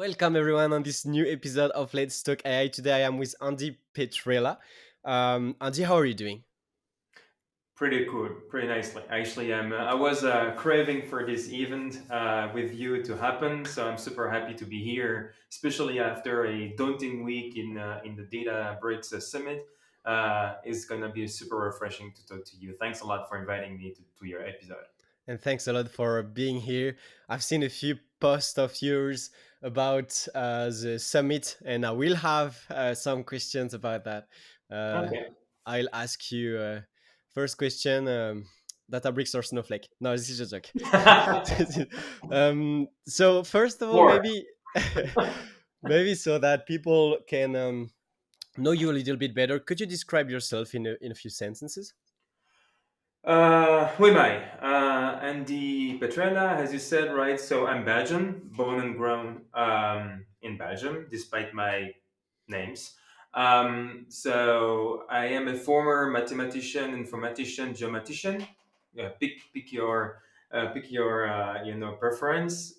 Welcome everyone on this new episode of Let's Talk AI. Today I am with Andy Petrella. Andy, how are you doing? Pretty cool, pretty nicely. Actually, I was craving for this event with you to happen, so I'm super happy to be here, especially after a daunting week in the Data Breaks Summit. It's gonna be super refreshing to talk to you. Thanks a lot for inviting me to your episode. And thanks a lot for being here. I've seen a few posts of yours about the summit, and I will have some questions about that. Uh, Okay, I'll ask you first question. Databricks or Snowflake? No, this is a joke. So first of all, War. maybe so that people can know you a little bit better. Could you describe yourself in a few sentences? Who am I? Andy Petrella, as you said, right? So I'm Belgian, born and grown in Belgium, despite my names. So I am a former mathematician, informatician, geomatician. Yeah, pick your preference.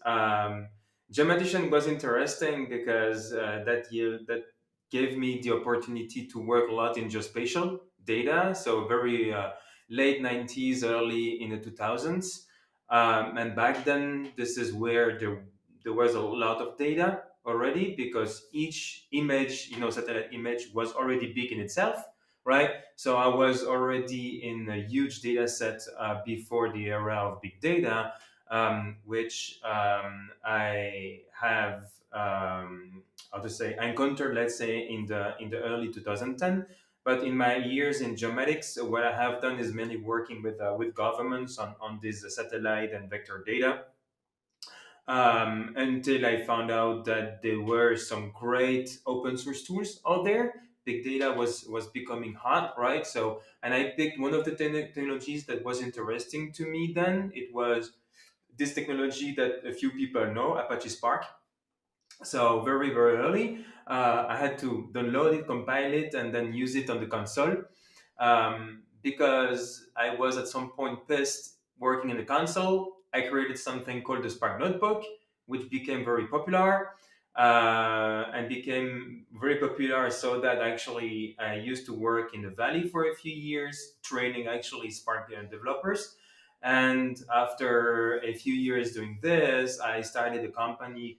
Geomatician was interesting because that gave me the opportunity to work a lot in geospatial data. So very late 90s, early in the 2000s. And back then, this is where there was a lot of data already because each image, satellite image was already big in itself, right? So I was already in a huge data set before the era of big data, which I have, how to say, encountered, let's say, in the early 2010. But in my years in geomatics, what I have done is mainly working with governments on this satellite and vector data until I found out that there were some great open source tools out there. Big data was becoming hot, right? So, and I picked one of the technologies that was interesting to me. Then it was this technology that a few people know, Apache Spark. So very early, I had to download it, compile it, and then use it on the console because I was at some point pissed working in the console. I created something called the Spark Notebook, which became very popular and became very popular so that actually I used to work in the Valley for a few years, training actually Spark developers. And after a few years doing this, I started a company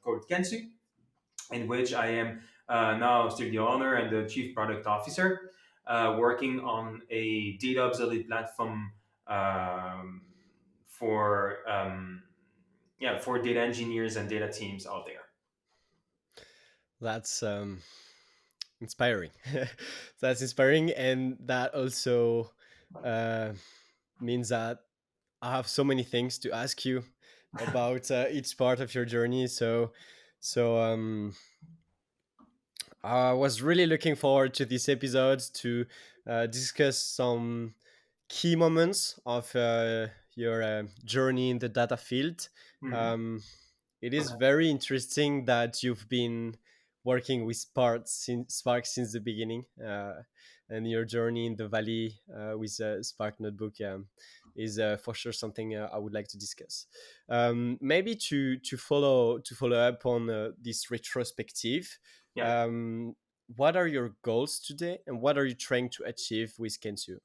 called Kensu, in which I am now still the owner and the chief product officer, working on a data observability platform for for data engineers and data teams out there. That's inspiring. That's inspiring, and that also uh, means that I have so many things to ask you about each part of your journey. So I was really looking forward to this episode to discuss some key moments of your journey in the data field. Mhm. Um, it is very interesting that you've been working with Spark since the beginning, and your journey in the Valley with Spark Notebook is for sure something I would like to discuss. Maybe to follow up on this retrospective. Yeah. What are your goals today, and what are you trying to achieve with Kensu?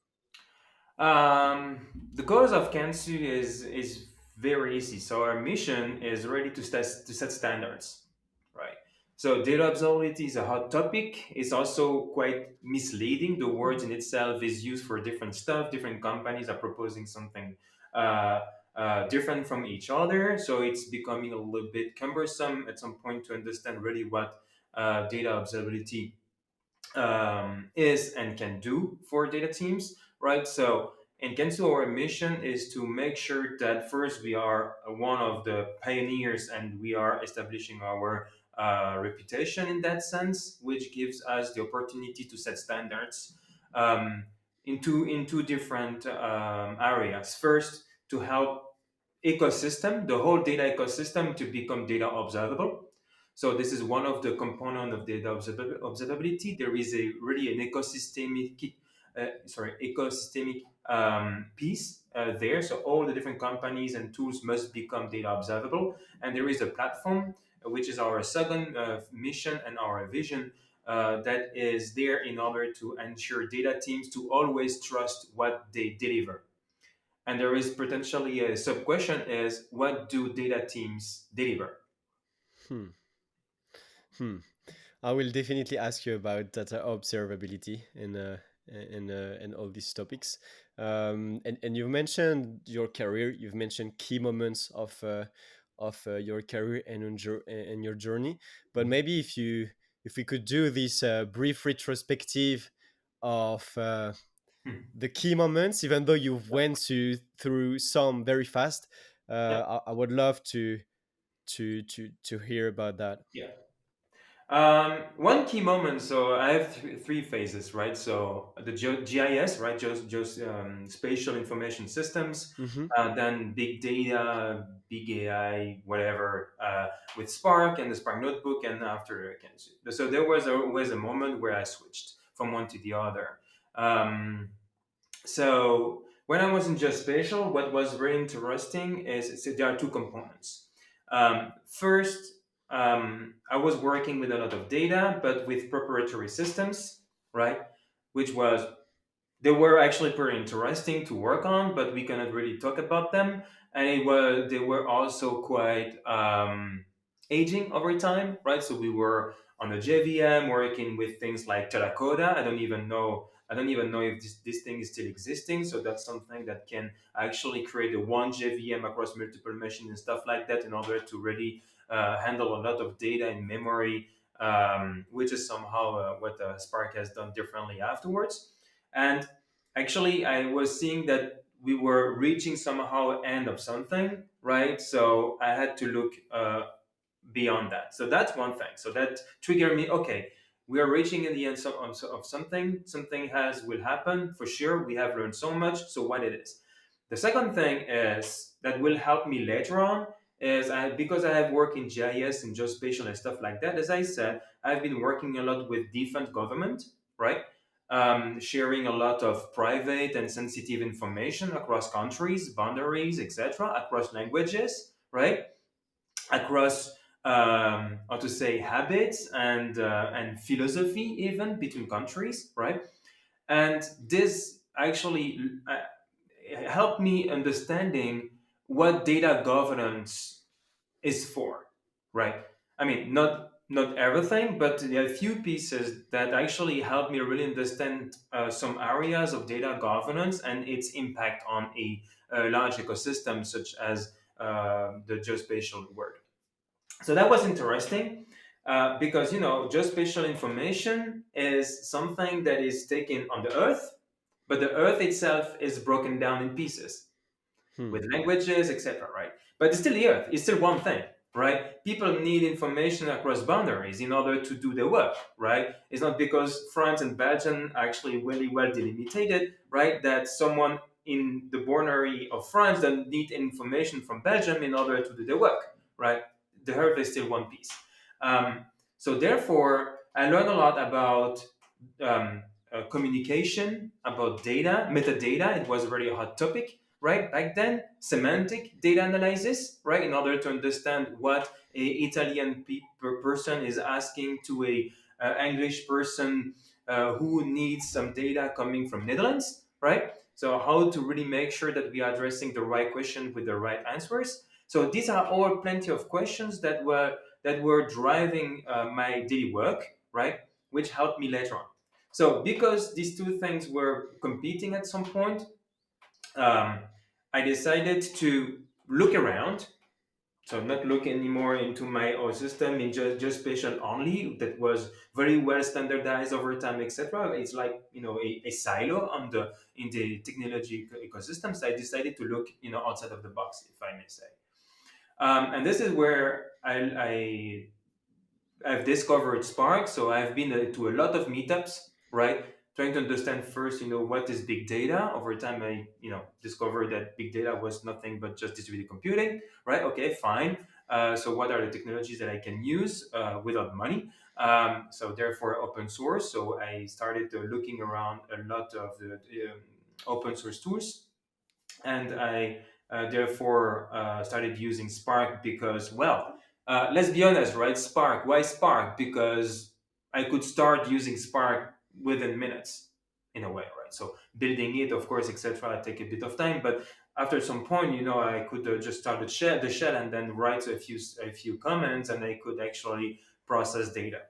The goals of Kansu is very easy. So our mission is really to set standards, right? So data observability is a hot topic. It's also quite misleading. The word in itself is used for different stuff. Different companies are proposing something different from each other. So it's becoming a little bit cumbersome at some point to understand really what data observability is and can do for data teams, right? So in Kensu, our mission is to make sure that first we are one of the pioneers and we are establishing our reputation in that sense, which gives us the opportunity to set standards um, in two different areas. First, to help the whole data ecosystem to become data observable. So this is one of the component of data observability. There is a really an ecosystemic piece there. So all the different companies and tools must become data observable, and there is a platform which is our second mission and our vision, that is there in order to ensure data teams to always trust what they deliver. And there is potentially a sub question is what do data teams deliver? Hmm. Hmm. I will definitely ask you about data observability and all these topics. And you've mentioned your career. You've mentioned key moments of your career and and your journey. But maybe if we could do this brief retrospective of Hmm. the key moments, even though you've went through some very fast, Yeah. I would love to hear about that. Yeah. One key moment. So I have three phases, right? So the GIS, right? Just spatial information systems. Mm-hmm. Then big data, big AI, whatever, with Spark and the Spark notebook, and after Kensu. So there was always a moment where I switched from one to the other. Um, so when I was in just spatial, what was very interesting is so there are two components. First, I was working with a lot of data, but with proprietary systems, right? Which was they were actually pretty interesting to work on, but we cannot really talk about them. And it was they were also quite aging over time, right? So we were on the JVM working with things like Terracotta. I don't even know if this thing is still existing. So that's something that can actually create a one JVM across multiple machines and stuff like that in order to really handle a lot of data in memory, which is somehow what Spark has done differently afterwards. And actually, I was seeing that we were reaching somehow end of something, right? So I had to look beyond that. So that's one thing. So that triggered me. Okay, we are reaching in the end of something. Something has will happen for sure. We have learned so much. So what it is. The second thing is that will help me later on is because I have worked in GIS and geospatial and stuff like that. As I said, I've been working a lot with defense government, right? Sharing a lot of private and sensitive information across countries, boundaries, etc., across languages, right? Across how to say habits and philosophy even between countries, right? And this actually helped me understanding what data governance is for, right? I mean, not everything, but there are a few pieces that actually help me really understand some areas of data governance and its impact on a large ecosystem such as the geospatial world. So that was interesting because geospatial information is something that is taken on the Earth, but the Earth itself is broken down in pieces Hmm. with languages, etc. Right? But it's still the Earth. It's still one thing, right? People need information across boundaries in order to do their work, right? It's not because France and Belgium are actually really well delimited, right? That someone in the boundary of France doesn't need information from Belgium in order to do their work, right? The Earth is still one piece. So therefore, I learned a lot about communication, about data, metadata. It was a very hot topic right back then, semantic data analysis, right, in order to understand what a Italian person is asking to a English person who needs some data coming from Netherlands, right? So how to really make sure that we are addressing the right question with the right answers. So these are all plenty of questions that were driving my daily work, right, which helped me later on. So because these two things were competing at some point, um, I decided to look around. So not look anymore into my own system in just spatial only that was very well standardized over time, etc. It's like a silo on the in the technology ecosystems. I decided to look outside of the box, if I may say. And this is where I've discovered Spark, so I've been to a lot of meetups, right? Trying to understand first, what is big data. Over time, I, discovered that big data was nothing but just distributed computing, right? Okay, fine. So what are the technologies that I can use without money? So therefore, open source. So I started looking around a lot of the open source tools, and I therefore started using Spark because, well, Let's be honest, right? Spark. Why Spark? Because I could start using Spark within minutes, in a way, right? So building it, of course, etc., take a bit of time, but after some point, I could just start the shell, and then write a few comments, and I could actually process data.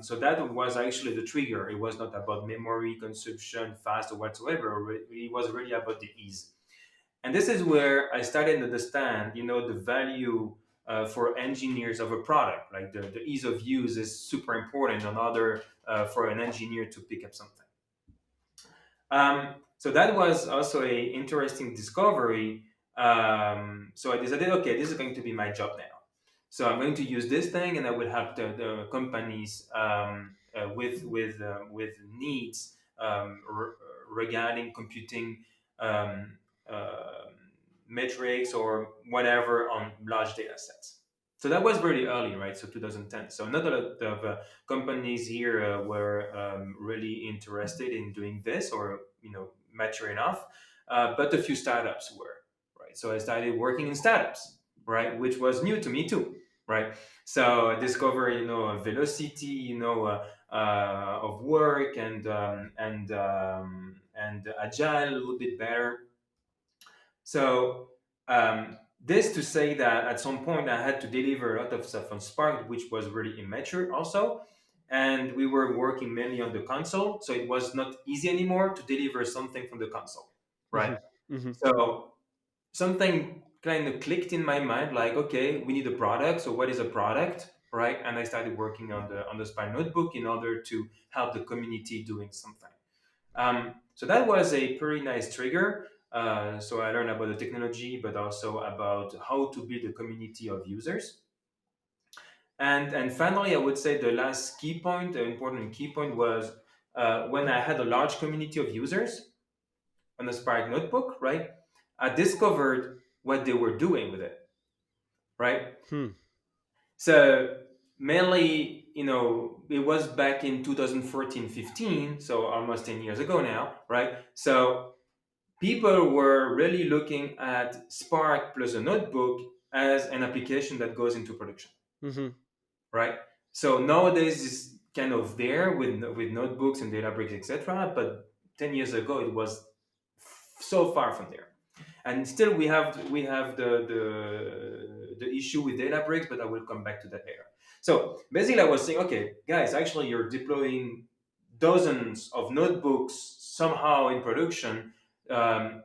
So that was actually the trigger. It was not about memory consumption, fast or whatsoever. It was really about the ease. And this is where I started to understand, the value for engineers of a product. Like the ease of use is super important in order for an engineer to pick up something. So that was also a interesting discovery. So I decided, okay, this is going to be my job now. So I'm going to use this thing, and I will help the companies with needs regarding computing um, uh, metrics or whatever on large data sets. So that was very early, right? So 2010. So not a lot of companies here were really interested in doing this, or mature enough, but a few startups were, right? So I started working in startups, right, which was new to me too, right? So I discovered, a velocity, of work, and agile a little bit better. So this to say that at some point I had to deliver a lot of stuff on Spark, which was really immature also. And we were working mainly on the console, so it was not easy anymore to deliver something from the console, right? Mhm. Mhm. So something kind of clicked in my mind, like, okay, we need a product. So what is a product, right? And I started working on the Spark notebook in order to help the community doing something. So that was a pretty nice trigger. So I learned about the technology, but also about how to build a community of users. And finally, I would say the last key point, the important key point, was when I had a large community of users on the Spark notebook, right? I discovered what they were doing with it, right? Hmm. So mainly, it was back in 2014-15, so almost 10 years ago now, right? So people were really looking at Spark plus a notebook as an application that goes into production, Mhm. right? So nowadays it's kind of there with notebooks and Databricks, etc. But 10 years ago it was so far from there. And still we have the issue with Databricks, but I will come back to that later. So basically, I was saying, okay, guys, actually, you're deploying dozens of notebooks somehow in production. Um,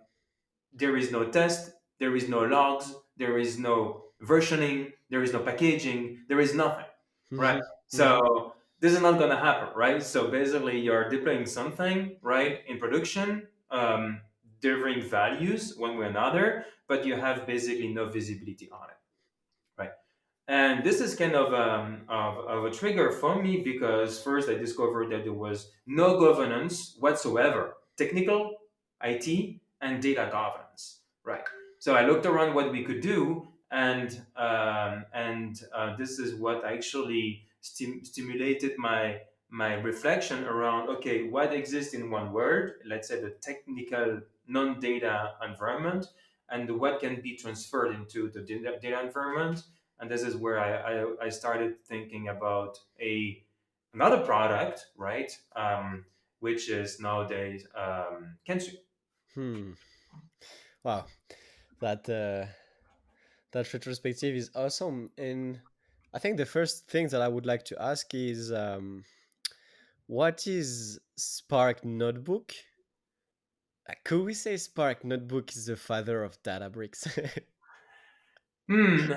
there is no test, there is no logs, there is no versioning, there is no packaging, there is nothing, right? Mhm. Mhm. So this is not going to happen, right? So basically, you're deploying something, right, in production, delivering values one way or another, but you have basically no visibility on it, right? And this is kind of a trigger for me, because first I discovered that there was no governance whatsoever, technical, IT, and data governance. Right. So I looked around what we could do, and this is what actually stimulated my reflection around, okay, what exists in one word, let's say the technical non-data environment, and what can be transferred into the data environment. And this is where I started thinking about another product, right? Which is nowadays Kensu. Hmm. Wow. That that retrospective is awesome. And I think the first thing that I would like to ask is, what is Spark Notebook? Could we say Spark Notebook is the father of Databricks? Hmm.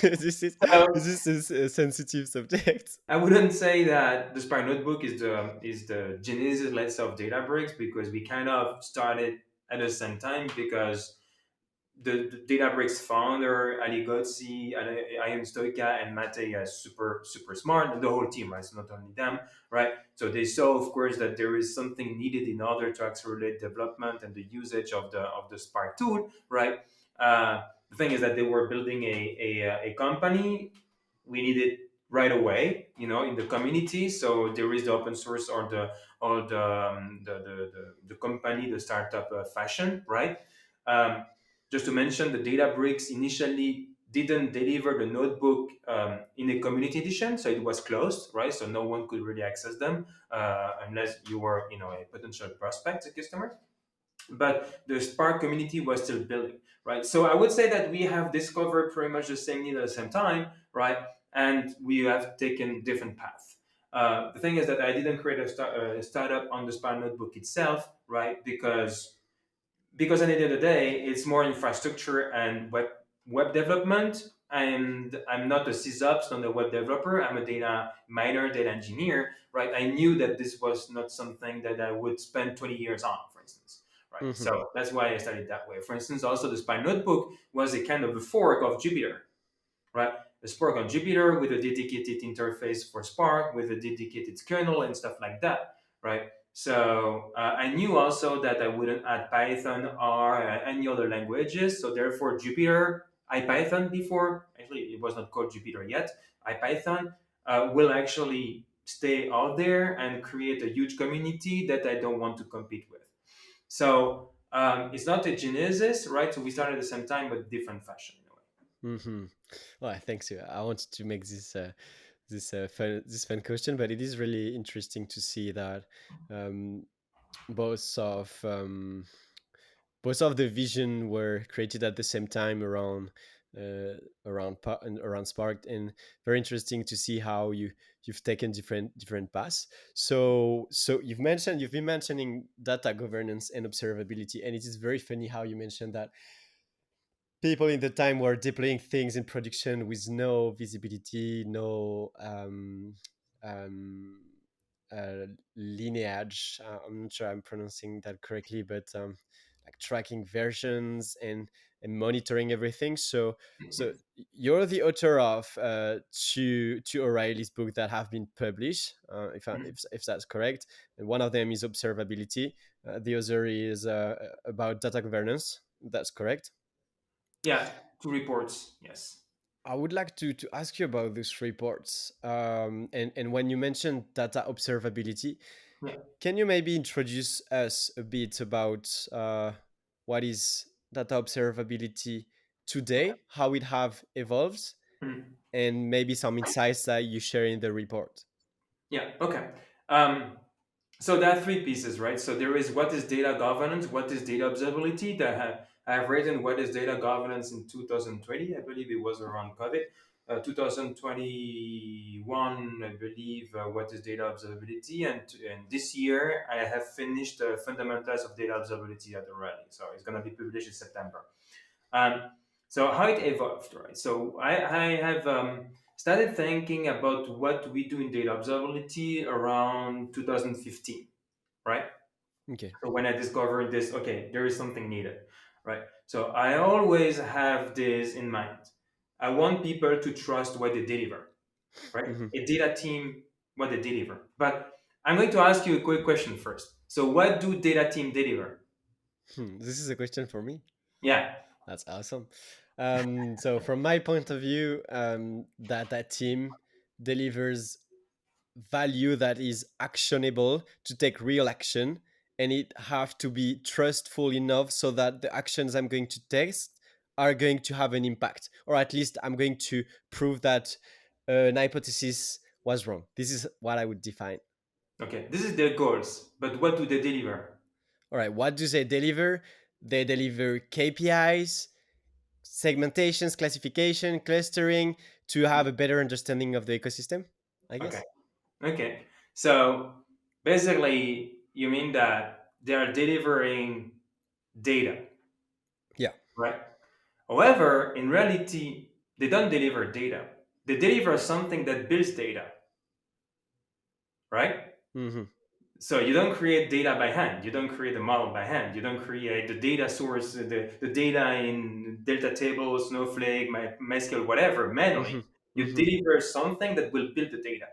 this is So this is a sensitive subject. I wouldn't say that the Spark Notebook is the genesis, let's say, of Databricks, because we kind of started at the same time, because the Databricks founder, Ali Ghodsi, Ian Stoica, and Mate are super, super smart, and the whole team, right? So not only them, right? So they saw, of course, that there is something needed in order to accelerate development and the usage of the Spark tool, right? The thing is that they were building a company. We need it right away, in the community. So there is the open source, or the company, the startup fashion, right? Um, just to mention, the Databricks initially didn't deliver the notebook in a community edition, so it was closed, right? So no one could really access them unless you were, a potential prospect, a customer. But the Spark community was still building, right? So I would say that we have discovered pretty much the same need at the same time, right? And we have taken different paths. The thing is that I didn't create a startup on the Spark notebook itself, right? Because at the end of the day, it's more infrastructure and web development. And I'm not a sysops, not a web developer. I'm a data miner, data engineer, right? I knew that this was not something that I would spend 20 years on, for instance, right? Hmm. So that's why I started that way. For instance, also the Spy Notebook was a kind of a fork of Jupyter, right? A Spark on Jupyter with a dedicated interface for Spark, with a dedicated kernel and stuff like that, right? So I knew also that I wouldn't add Python or any other languages. So therefore, Jupyter, IPython before, actually it was not called Jupyter yet, IPython will actually stay out there and create a huge community that I don't want to compete with. So it's not a genesis, right? So we started at the same time, but different fashion in a way. Hmm. Well, thanks you. I wanted to make this fun question, but it is really interesting to see that um, both of both of the vision were created at the same time around Spark, and very interesting to see how you've taken different paths. So you've been mentioning data governance and observability, and it is very funny how you mentioned that people in the time were deploying things in production with no visibility, no um, lineage. I'm not sure I'm pronouncing that correctly, but like tracking versions and monitoring everything. So you're the author of two O'Reilly's book that have been published, if that's correct. And one of them is observability. The other is about data governance. That's correct. Yeah, two reports. Yes. I would like to ask you about these reports. And when you mentioned data observability, Yeah. can you maybe introduce us a bit about what is data observability today, how it have evolved, Mm. and maybe some insights that you share in the report? Yeah. Okay. Um, so there are three pieces, right? So there is what is data governance, what is data observability. I have written what is data governance in 2020. I believe it was around COVID. 2021, I believe, what is data observability, and this year I have finished the fundamentals of data observability at the rally. So it's going to be published in September. Um, so how it evolved, right? So I have started thinking about what we do in data observability around 2015, right? Okay. So when I discovered this, okay, there is something needed, right? So I always have this in mind. I want people to trust what they deliver, right? Hmm. A data team, what they deliver. But I'm going to ask you a quick question first. So what do data team deliver? This is a question for me. Yeah. That's awesome. So from my point of view, that team delivers value that is actionable to take real action, and it have to be trustful enough so that the actions I'm going to test are going to have an impact, or at least I'm going to prove that an hypothesis was wrong. This is what I would define. Okay. This is their goals, but what do they deliver? All right, what do they deliver? They deliver KPIs, segmentations, classification, clustering, to have a better understanding of the ecosystem, I Okay. guess. Okay. So basically, you mean that they are delivering data, Yeah. right? However, in reality, they don't deliver data. They deliver something that builds data, right? Hmm. So you don't create data by hand. You don't create a model by hand. You don't create the data source, the data in Delta Table, Snowflake, MySQL, whatever, manually. Hmm. You Hmm. deliver something that will build the data,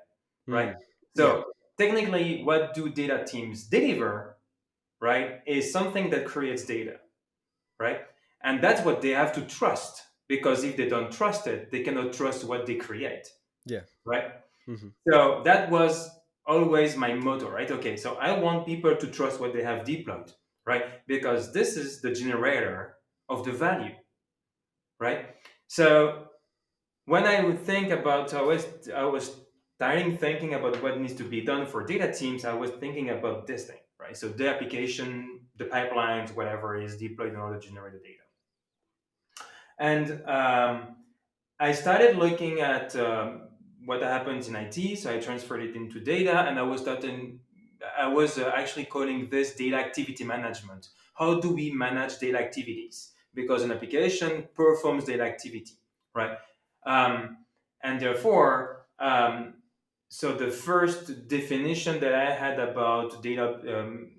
right? Mm. Yeah. So technically, what do data teams deliver, right, is something that creates data, right? And that's what they have to trust, because if they don't trust it, they cannot trust what they create, Yeah. right? Hmm. So that was always my motto, right? Okay, so I want people to trust what they have deployed, right? Because this is the generator of the value, right? So when I would think about, I was starting thinking about what needs to be done for data teams. I was thinking about this thing, right? So the application, the pipelines, whatever is deployed in order to generate the data. And I started looking at what happens in IT. So I transferred it into data, and I was actually calling this data activity management. How do we manage data activities? Because an application performs data activity, right? Um, and therefore, so the first definition that I had about data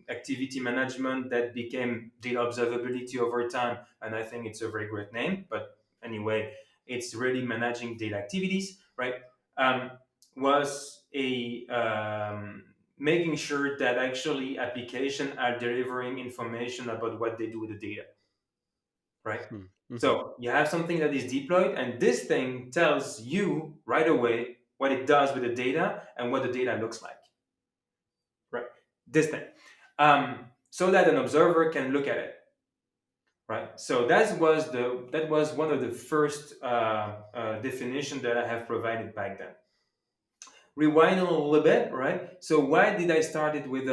activity management that became data observability over time, and I think it's a very great name, but anyway, it's really managing data activities, right? Um, was a making sure that actually applications are delivering information about what they do with the data, right? Mm-hmm. So you have something that is deployed, and this thing tells you right away what it does with the data and what the data looks like, right? This thing, so that an observer can look at it, right? So that was one of the first definition that I have provided back then. Rewind a little bit, right? So why did I started with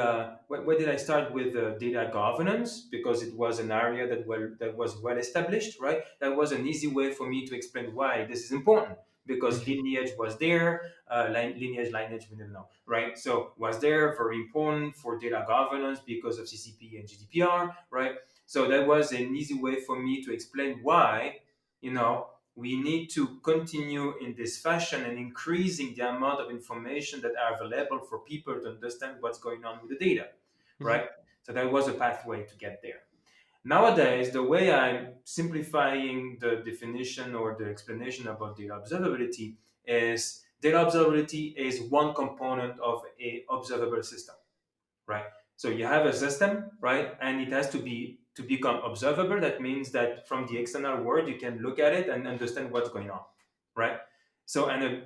why did I start with data governance? Because it was an area that was well established, right? That was an easy way for me to explain why this is important. Because Mm-hmm. lineage was there, lineage we didn't know, right? So was there very important for data governance because of CCP and GDPR, right? So that was an easy way for me to explain why, you know, we need to continue in this fashion and increasing the amount of information that are available for people to understand what's going on with the data, Mm-hmm. right? So that was a pathway to get there. Nowadays, the way I'm simplifying the definition or the explanation about data observability is data observability is one component of a observable system, right? So you have a system, right? And it has to become observable. That means that from the external world, you can look at it and understand what's going on, right? So,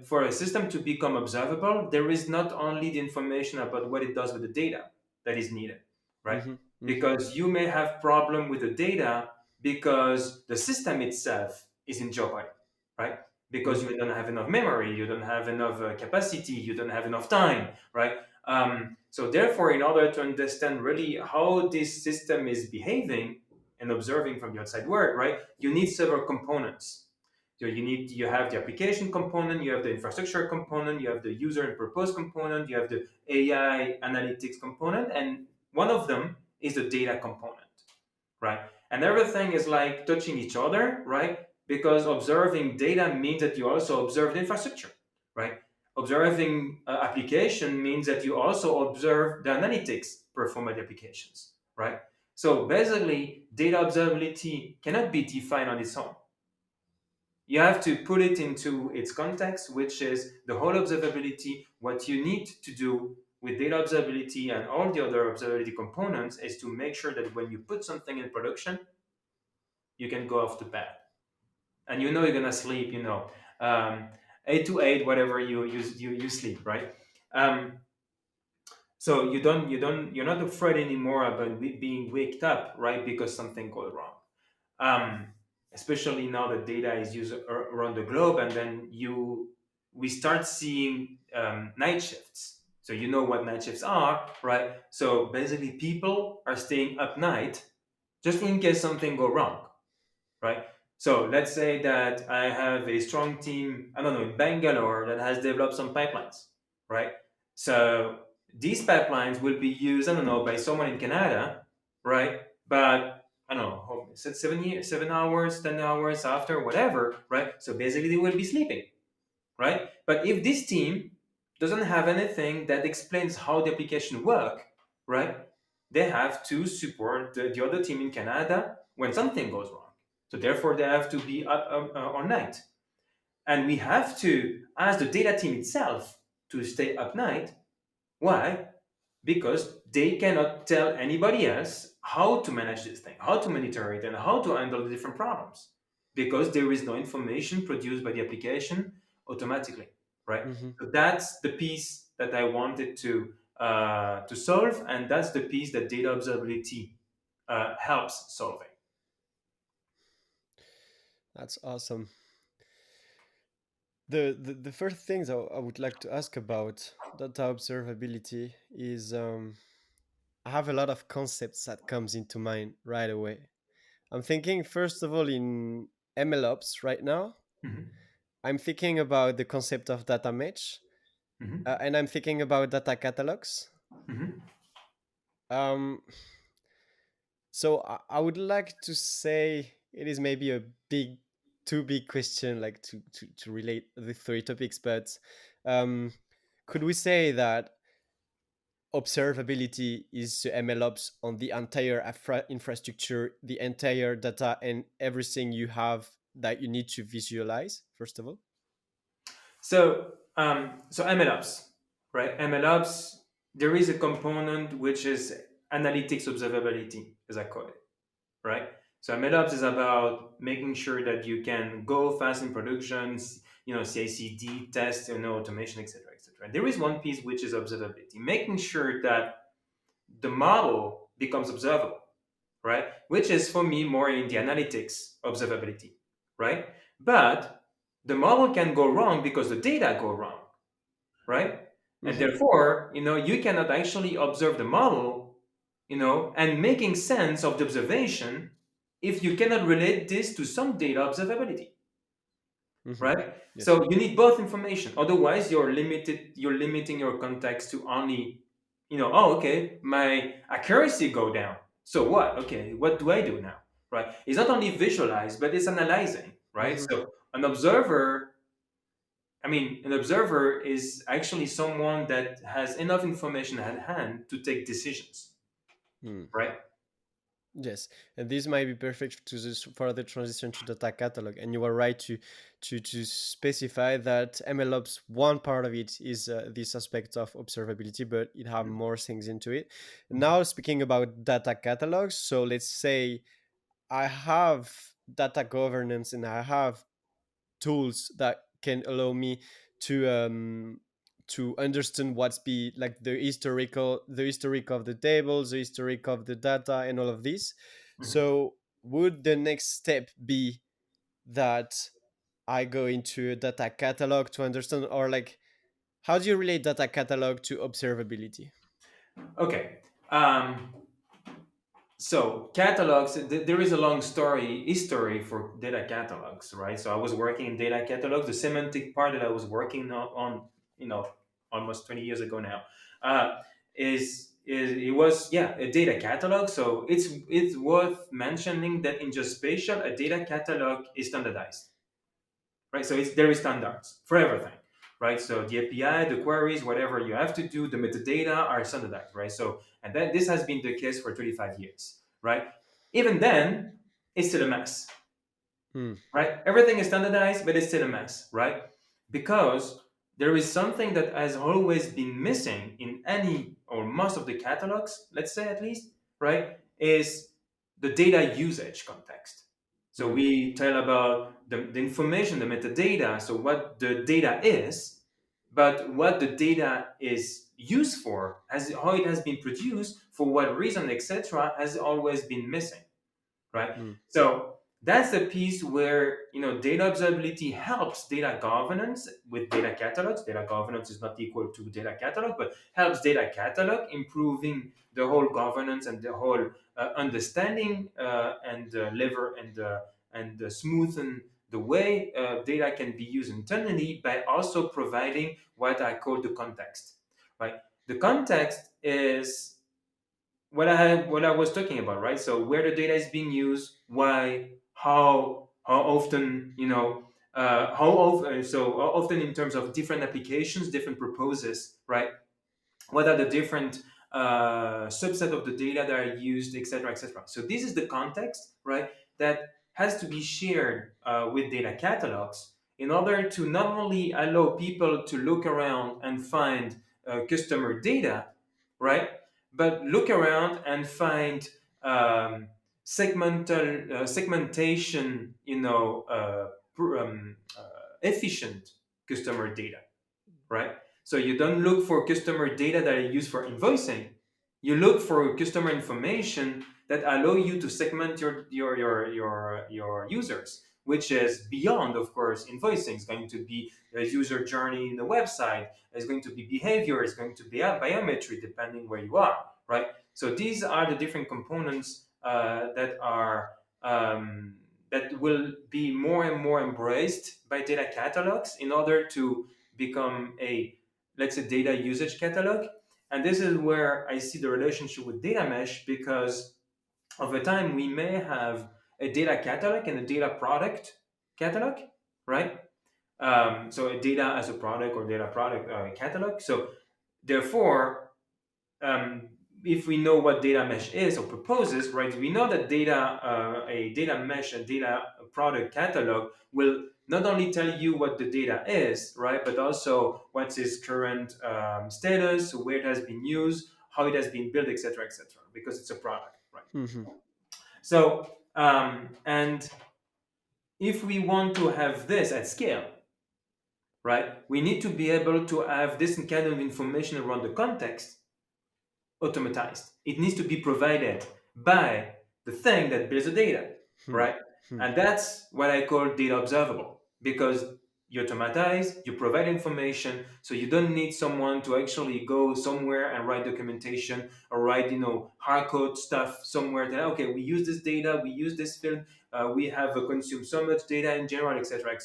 for a system to become observable, there is not only the information about what it does with the data that is needed, right? Mm-hmm. Mm-hmm. Because you may have problem with the data because the system itself is in jeopardy, right? Because Mm-hmm. you don't have enough memory, you don't have enough capacity, you don't have enough time, right? So therefore, in order to understand really how this system is behaving and observing from the outside world, right, you need several components. So you have the application component, you have the infrastructure component, you have the user and purpose component, you have the AI analytics component, and one of them is the data component, right? And everything is like touching each other, right? Because observing data means that you also observe the infrastructure, right? Observing application means that you also observe the analytics performed by the applications, right? So basically, data observability cannot be defined on its own. You have to put it into its context, which is the whole observability. What you need to do with data observability and all the other observability components is to make sure that when you put something in production, you can go off to bed. And you know you're gonna sleep, um, 8 to 8, whatever you sleep, right? Um, so you're not afraid anymore about being waked up, right? Because something goes wrong. um, Especially now that data is used around the globe, and then we start seeing night shifts. So you know what night shifts are, right? So basically, people are staying up night just in case something go wrong, right? So let's say that I have a strong team, I don't know, in Bangalore that has developed some pipelines, right? So these pipelines will be used, I don't know, by someone in Canada, right? But I don't know, 7 years, 7 hours, 10 hours after, whatever, right? So basically they will be sleeping, right? But if this team doesn't have anything that explains how the application work, right? They have to support the other team in Canada when something goes wrong. So therefore, they have to be up all night, and we have to ask the data team itself to stay up night. Why? Because they cannot tell anybody else how to manage this thing, how to monitor it, and how to handle the different problems, because there is no information produced by the application automatically, right? Mm-hmm. So that's the piece that I wanted to solve, and that's the piece that data observability helps solving. That's awesome. The first things I would like to ask about data observability is I have a lot of concepts that comes into mind right away. I'm thinking first of all in MLOps right now. Mhm. I'm thinking about the concept of data mesh, Mhm. and I'm thinking about data catalogs. Mhm. Um, so I would like to say it is maybe a too big question, like to relate the three topics, but um, could we say that observability is the MLOps on the entire infrastructure, the entire data, and everything you have that you need to visualize, first of all? So MLOps, right? MLOps, there is a component which is analytics observability, as I call it, right? So MLOps is about making sure that you can go fast in productions, CI/CD test, automation, etc., etc. There is one piece which is observability, making sure that the model becomes observable, right? Which is for me more in the analytics observability, right? But the model can go wrong because the data go wrong, right? And Hmm. therefore, you cannot actually observe the model, and making sense of the observation if you cannot relate this to some data observability, Hmm. right? Yes. So you need both information. Otherwise, you're limiting your context to only, oh, okay, my accuracy go down. So what? Okay, what do I do now? Right? It's not only visualize, but it's analyzing, right? Hmm. So an observer is actually someone that has enough information at hand to take decisions, Hmm. right? Yes, and this might be perfect to this further transition to data catalog. And you are right to specify that MLOps, one part of it is this aspect of observability, but it have more things into it. Now speaking about data catalogs, so let's say I have data governance and I have tools that can allow me to understand what's be like the historic of the tables, the historic of the data, and all of this. Mhm. So would the next step be that I go into a data catalog to understand, or like how do you relate data catalog to observability? Okay. So catalogs, there is a long history for data catalogs, right? So I was working in data catalogs. The semantic part that I was working on, you know, almost 20 years ago now, is it was, yeah, a data catalog. So it's worth mentioning that in just spatial, a data catalog is standardized, right? So there is standards for everything, right? So the API, the queries, whatever you have to do, the metadata are standardized, right? So and then this has been the case for 35 years, right? Even then, it's still a mess, Hmm. right? Everything is standardized, but it's still a mess, right? Because there is something that has always been missing in any or most of the catalogs, let's say at least, right? Is the data usage context. So Hmm. we tell about the information, the metadata, so what the data is, but what the data is used for, as how it has been produced, for what reason, etc., has always been missing, right? Hmm. So that's the piece where data observability helps data governance with data catalogs. Data governance is not equal to data catalog, but helps data catalog improving the whole governance and the whole understanding and lever and smoothen the way data can be used internally by also providing what I call the context. Right, the context is what I was talking about, right? So where the data is being used, why, how often, how often, so how often in terms of different applications, different purposes, right? What are the different subset of the data that are used, etc., etc. So this is the context, right? That has to be shared with data catalogs in order to not only allow people to look around and find customer data, right? But look around and find segmentation, efficient customer data, right? So you don't look for customer data that are used for invoicing. You look for customer information that allow you to segment your users. which is beyond, of course, invoicing. It's going to be a user journey in the website. It's going to be behavior. It's going to be a biometry, depending where you are, right? So these are the different components that will be more and more embraced by data catalogs in order to become a, let's say, data usage catalog. And this is where I see the relationship with data mesh, because over time we may have a data catalog and a data product catalog, right? So a data as a product or data product catalog. So therefore, um, if we know what data mesh is or proposes, right, we know that a data mesh, a data product catalog will not only tell you what the data is, right, but also what's its current status, where it has been used, how it has been built, etc., because it's a product, right? Hmm. So, and if we want to have this at scale, right, we need to be able to have this kind of information around the context automatized. It needs to be provided by the thing that builds the data, Hmm. right? Hmm. And that's what I call data observable, because you automatize, you provide information, so you don't need someone to actually go somewhere and write documentation or write, hard code stuff somewhere that, okay, we use this data, we use this field, we have consumed so much data in general, etc., right?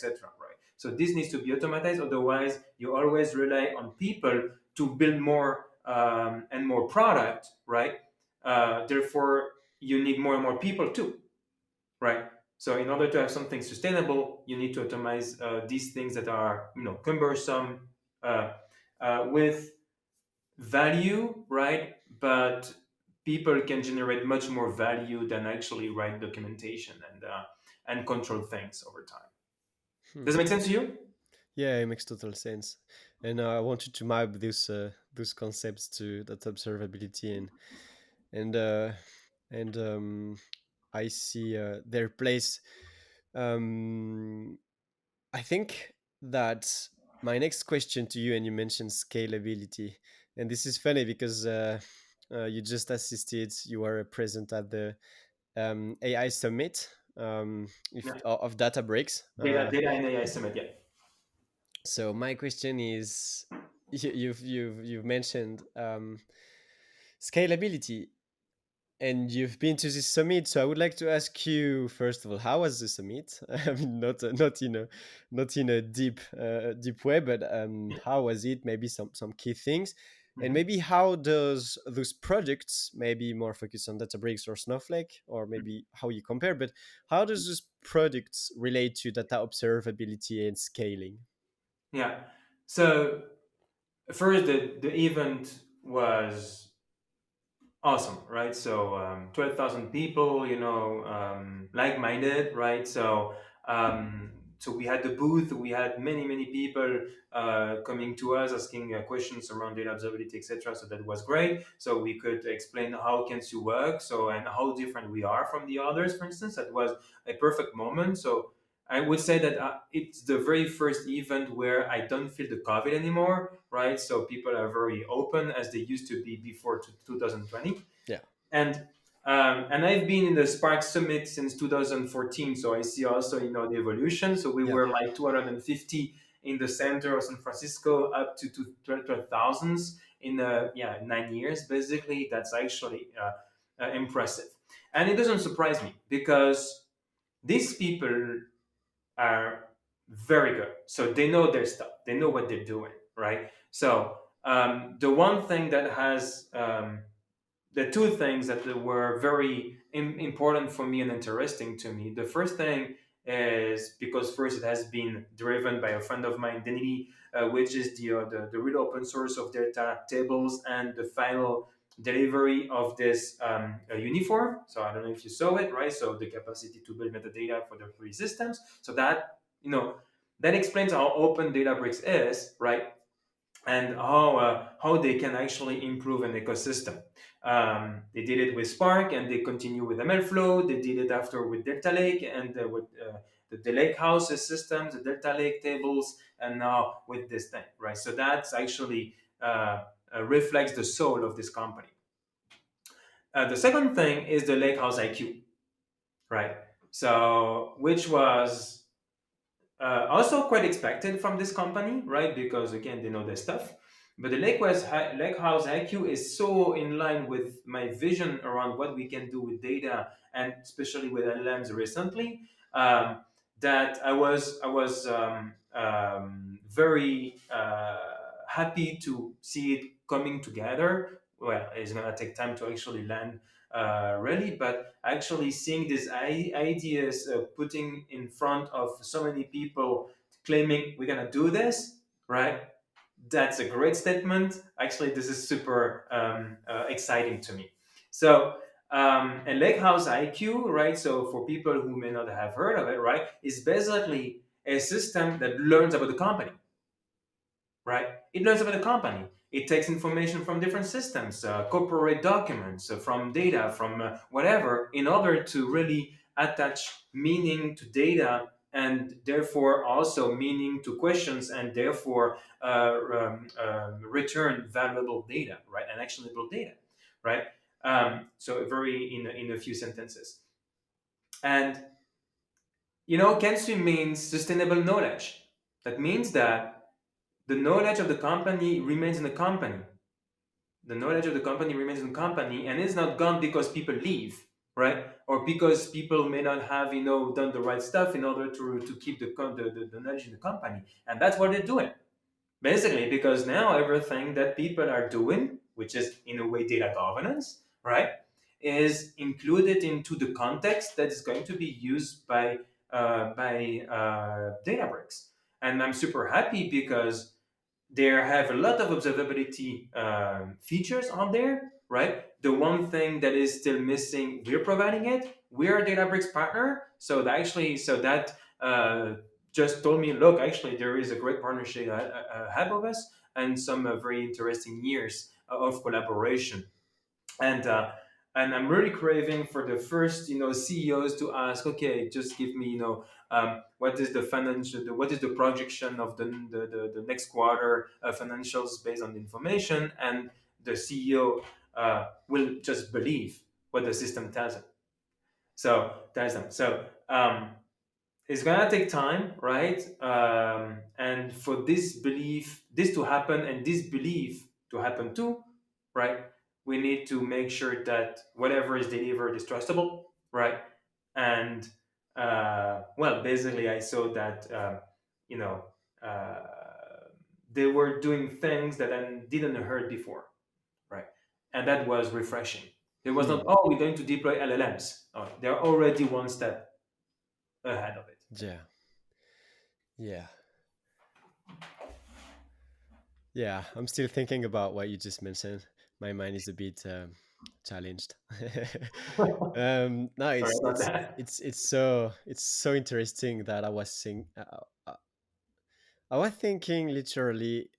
So this needs to be automatized. Otherwise, you always rely on people to build more and more product, right? Therefore, you need more and more people too, right? So in order to have something sustainable, you need to automate these things that are, cumbersome, uh, with value, right? But people can generate much more value than actually write documentation and control things over time. Hmm. Does it make sense to you? Yeah, it makes total sense. And I wanted to map those concepts to that observability and uh, and I see their place. Um, I think that my next question to you, and you mentioned scalability, and this is funny because you just assisted, you were present at the AI summit if, Yeah. of Databricks. Data and AI summit. Yeah. So my question is, you've mentioned scalability, and you've been to this summit. So I would like to ask you first of all, how was the summit? I mean, not in a deep way, but how was it? Maybe some key things, and Mhm. maybe how does those projects, maybe more focused on Databricks or Snowflake, or maybe how you compare, but how does those products relate to data observability and scaling? Yeah. So first, the event was awesome, right? So 12,000 people, like-minded, right? So we had the booth, we had many people coming to us asking questions around data observability, etc. So that was great. So we could explain how Kensu works, and how different we are from the others. For instance, that was a perfect moment. So I would say that it's the very first event where I don't feel the COVID anymore, right? So people are very open as they used to be before 2020. Yeah, And I've been in the Spark Summit since 2014, so I see also, the evolution. So we yeah, were like 250 in the center of San Francisco, up to 12,000 in 9 years. Basically, that's actually impressive, and it doesn't surprise me because these people are very good. So they know their stuff. They know what they're doing, right? So the one thing that has the two things that were very important for me and interesting to me. The first thing is because first it has been driven by a friend of mine, Denny, which is the real open source of data tables and the final delivery of this uniform. So I don't know if you saw it, right? So the capacity to build metadata for the free systems. So that explains how open Databricks is, right? And how they can actually improve an ecosystem. They did it with Spark, and they continue with MLflow. They did it after with Delta Lake and with the Lake Houses systems, the Delta Lake tables, and now with this thing, right? So that's actually reflects the soul of this company. The second thing is the Lakehouse IQ, right? So which was also quite expected from this company, right? Because again, they know their stuff. But the Lakehouse IQ is so in line with my vision around what we can do with data, and especially with LLMs recently, that I was very happy to see it coming together. Well, it's gonna take time to actually land really, but actually seeing these ideas putting in front of so many people claiming we're gonna do this, right? That's a great statement. Actually, this is super exciting to me. So, and Lakehouse IQ, right? So, for people who may not have heard of it, right, is basically a system that learns about the company, right? It learns about the company. It takes information from different systems, corporate documents, from data, from whatever, in order to really attach meaning to data and therefore also meaning to questions and therefore return valuable data, right? And actionable data, right? So very in a few sentences. And Kensu means sustainable knowledge. That means that the knowledge of the company remains in the company. The knowledge of the company remains in the company and is not gone because people leave, right? Or because people may not have, done the right stuff in order to keep the knowledge in the company. And that's what they're doing. Basically, because now everything that people are doing, which is in a way data governance, right, is included into the context that is going to be used by Databricks. And I'm super happy because they have a lot of observability features on there, right? The one thing that is still missing, we're providing it. We're a Databricks partner, so that just told me, look, actually, there is a great partnership ahead of us and some very interesting years of collaboration. And I'm really craving for the first CEOs to ask, okay, just give me what is the what is the projection of the next quarter financials based on the information, and the CEO will just believe what the system tells them. So it's gonna take time, right? And for this to happen, and this belief to happen too, right? We need to make sure that whatever is delivered is trustable, right? And well, basically, I saw that you know uh, they were doing things that I didn't heard before, right? And that was refreshing. It was not, Hmm. oh, we're going to deploy LLMs. Oh, they're already one step ahead of it. Yeah. Yeah. Yeah. I'm still thinking about what you just mentioned. My mind is a bit challenged. No, Sorry it's about it's that. it's it's so it's so interesting that I was thinking literally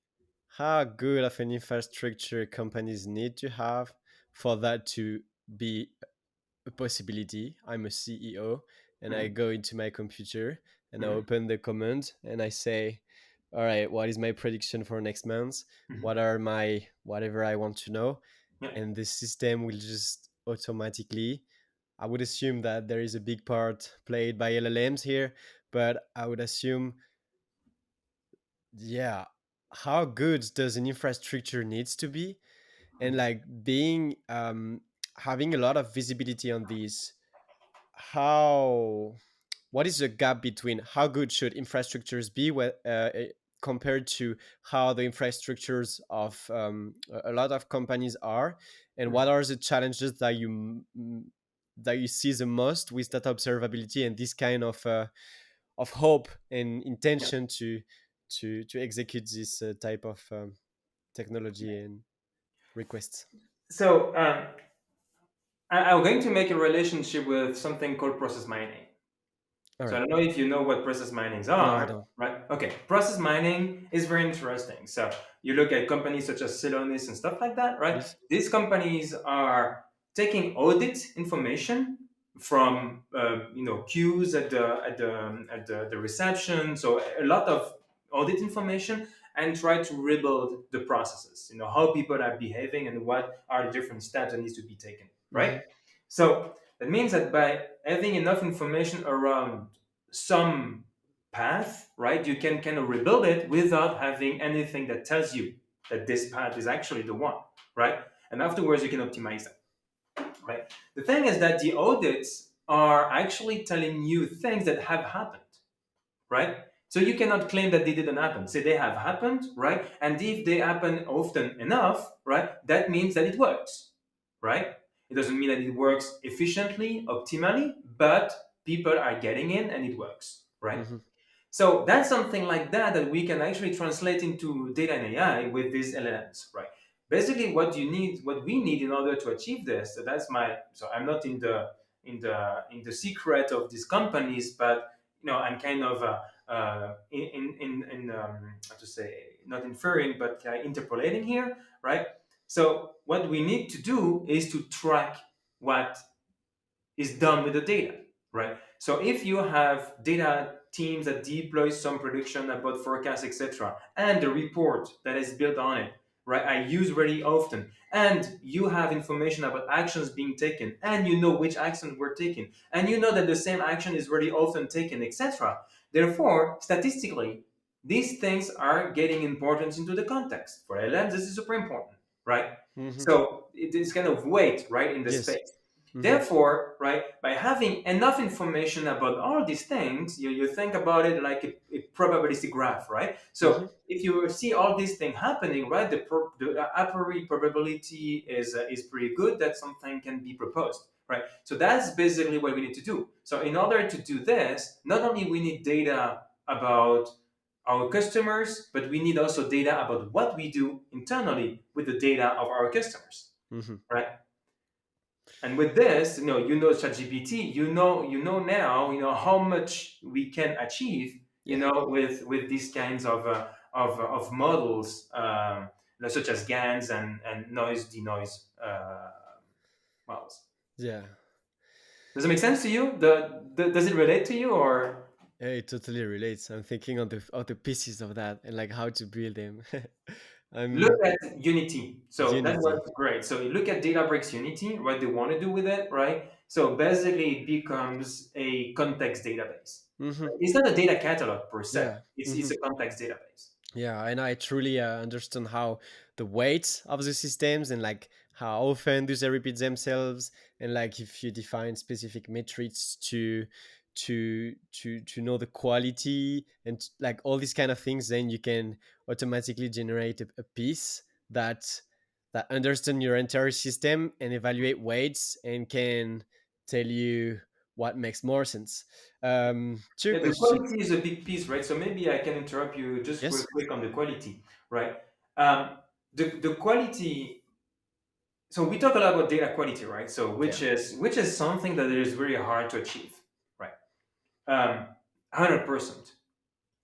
how good of an infrastructure companies need to have for that to be a possibility. I'm a CEO and I Mhm, go into my computer and I mhm, open the command and I say, all right, what is my prediction for next month? mhm. What are my whatever I want to know? Yeah, And the system will just automatically. I would assume that there is a big part played by LLMs here, but I would assume, yeah, how good does an infrastructure needs to be? And like being having a lot of visibility on these, how what is the gap between how good should infrastructures be compared to how the infrastructures of a lot of companies are, and what mhm. are the challenges that that you see the most with data observability and this kind of hope and Yeah. intention to execute this type of technology and requests. So I'm going to make a relationship with something called process mining. All So I right. don't know if you know what process minings No, I are, don't. right? Okay, process mining is very interesting. So you look at companies such as Celonis and stuff like that, right? Yes. These companies are taking audit information from queues at the reception, so a lot of audit information, and try to rebuild the processes. How people are behaving and what are the different steps that needs to be taken, Hmm. right? So That means that by having enough information around some path, right, you can kind of rebuild it without having anything that tells you that this path is actually the one, right? And afterwards, you can optimize that, right? The thing is that the audits are actually telling you things that have happened, right? So you cannot claim that they didn't happen. Say they have happened, right? And if they happen often enough, right, that means that it works, right? It doesn't mean that it works efficiently, optimally, but people are getting in and it works, right? Hmm. So that's something like that that we can actually translate into data and AI with these LLMs, right? Basically, what we need in order to achieve this. So that's my. So I'm not in the secret of these companies, but I'm kind of in how to say, not inferring, but interpolating here, right? So what we need to do is to track what is done with the data, right? So if you have data teams that deploy some prediction about forecasts, etc., and the report that is built on it, right, I use very often, and you have information about actions being taken, and you know which actions were taken, and you know that the same action is very often taken, etc. Therefore, statistically, these things are getting importance into the context. For LLMs, this is super important, right? Hmm. So it is kind of weight, right, in the Yes. space. Hmm. Therefore, right, by having enough information about all these things, you think about it like a probabilistic graph, right? So Hmm. if you see all these things happening, right, the a priori probability is pretty good that something can be proposed, right? So that's basically what we need to do. So in order to do this, not only we need data about our customers, but we need also data about what we do internally with the data of our customers, Hmm. right? And with this, ChatGPT, now, how much we can achieve, Yeah. with these kinds of models, such as GANs and noise denoise models. Yeah. Does it make sense to you? Does it relate to you, or Yeah, it totally relates. I'm thinking on the pieces of that and like how to build them. look I'm at Unity? So that Unity. was great. So you look at Databricks Unity, what they want to do with it, right? So basically, it becomes a context database. Hmm. It's not a data catalog per se. Yeah. It's Hmm. a context database. Yeah, and I truly understand how the weight of the systems and like how often do they repeat themselves, and like if you define specific metrics to know the quality and like all these kind of things, then you can automatically generate a piece that understand your entire system and evaluate weights and can tell you what makes more sense. Two Yeah, the question. quality is a big piece, right? So maybe I can interrupt you just real Yes. quick on the quality, right? Um, the quality. So we talk a lot about data quality, right? So Yeah. which is something that is very hard to achieve, right? 100%,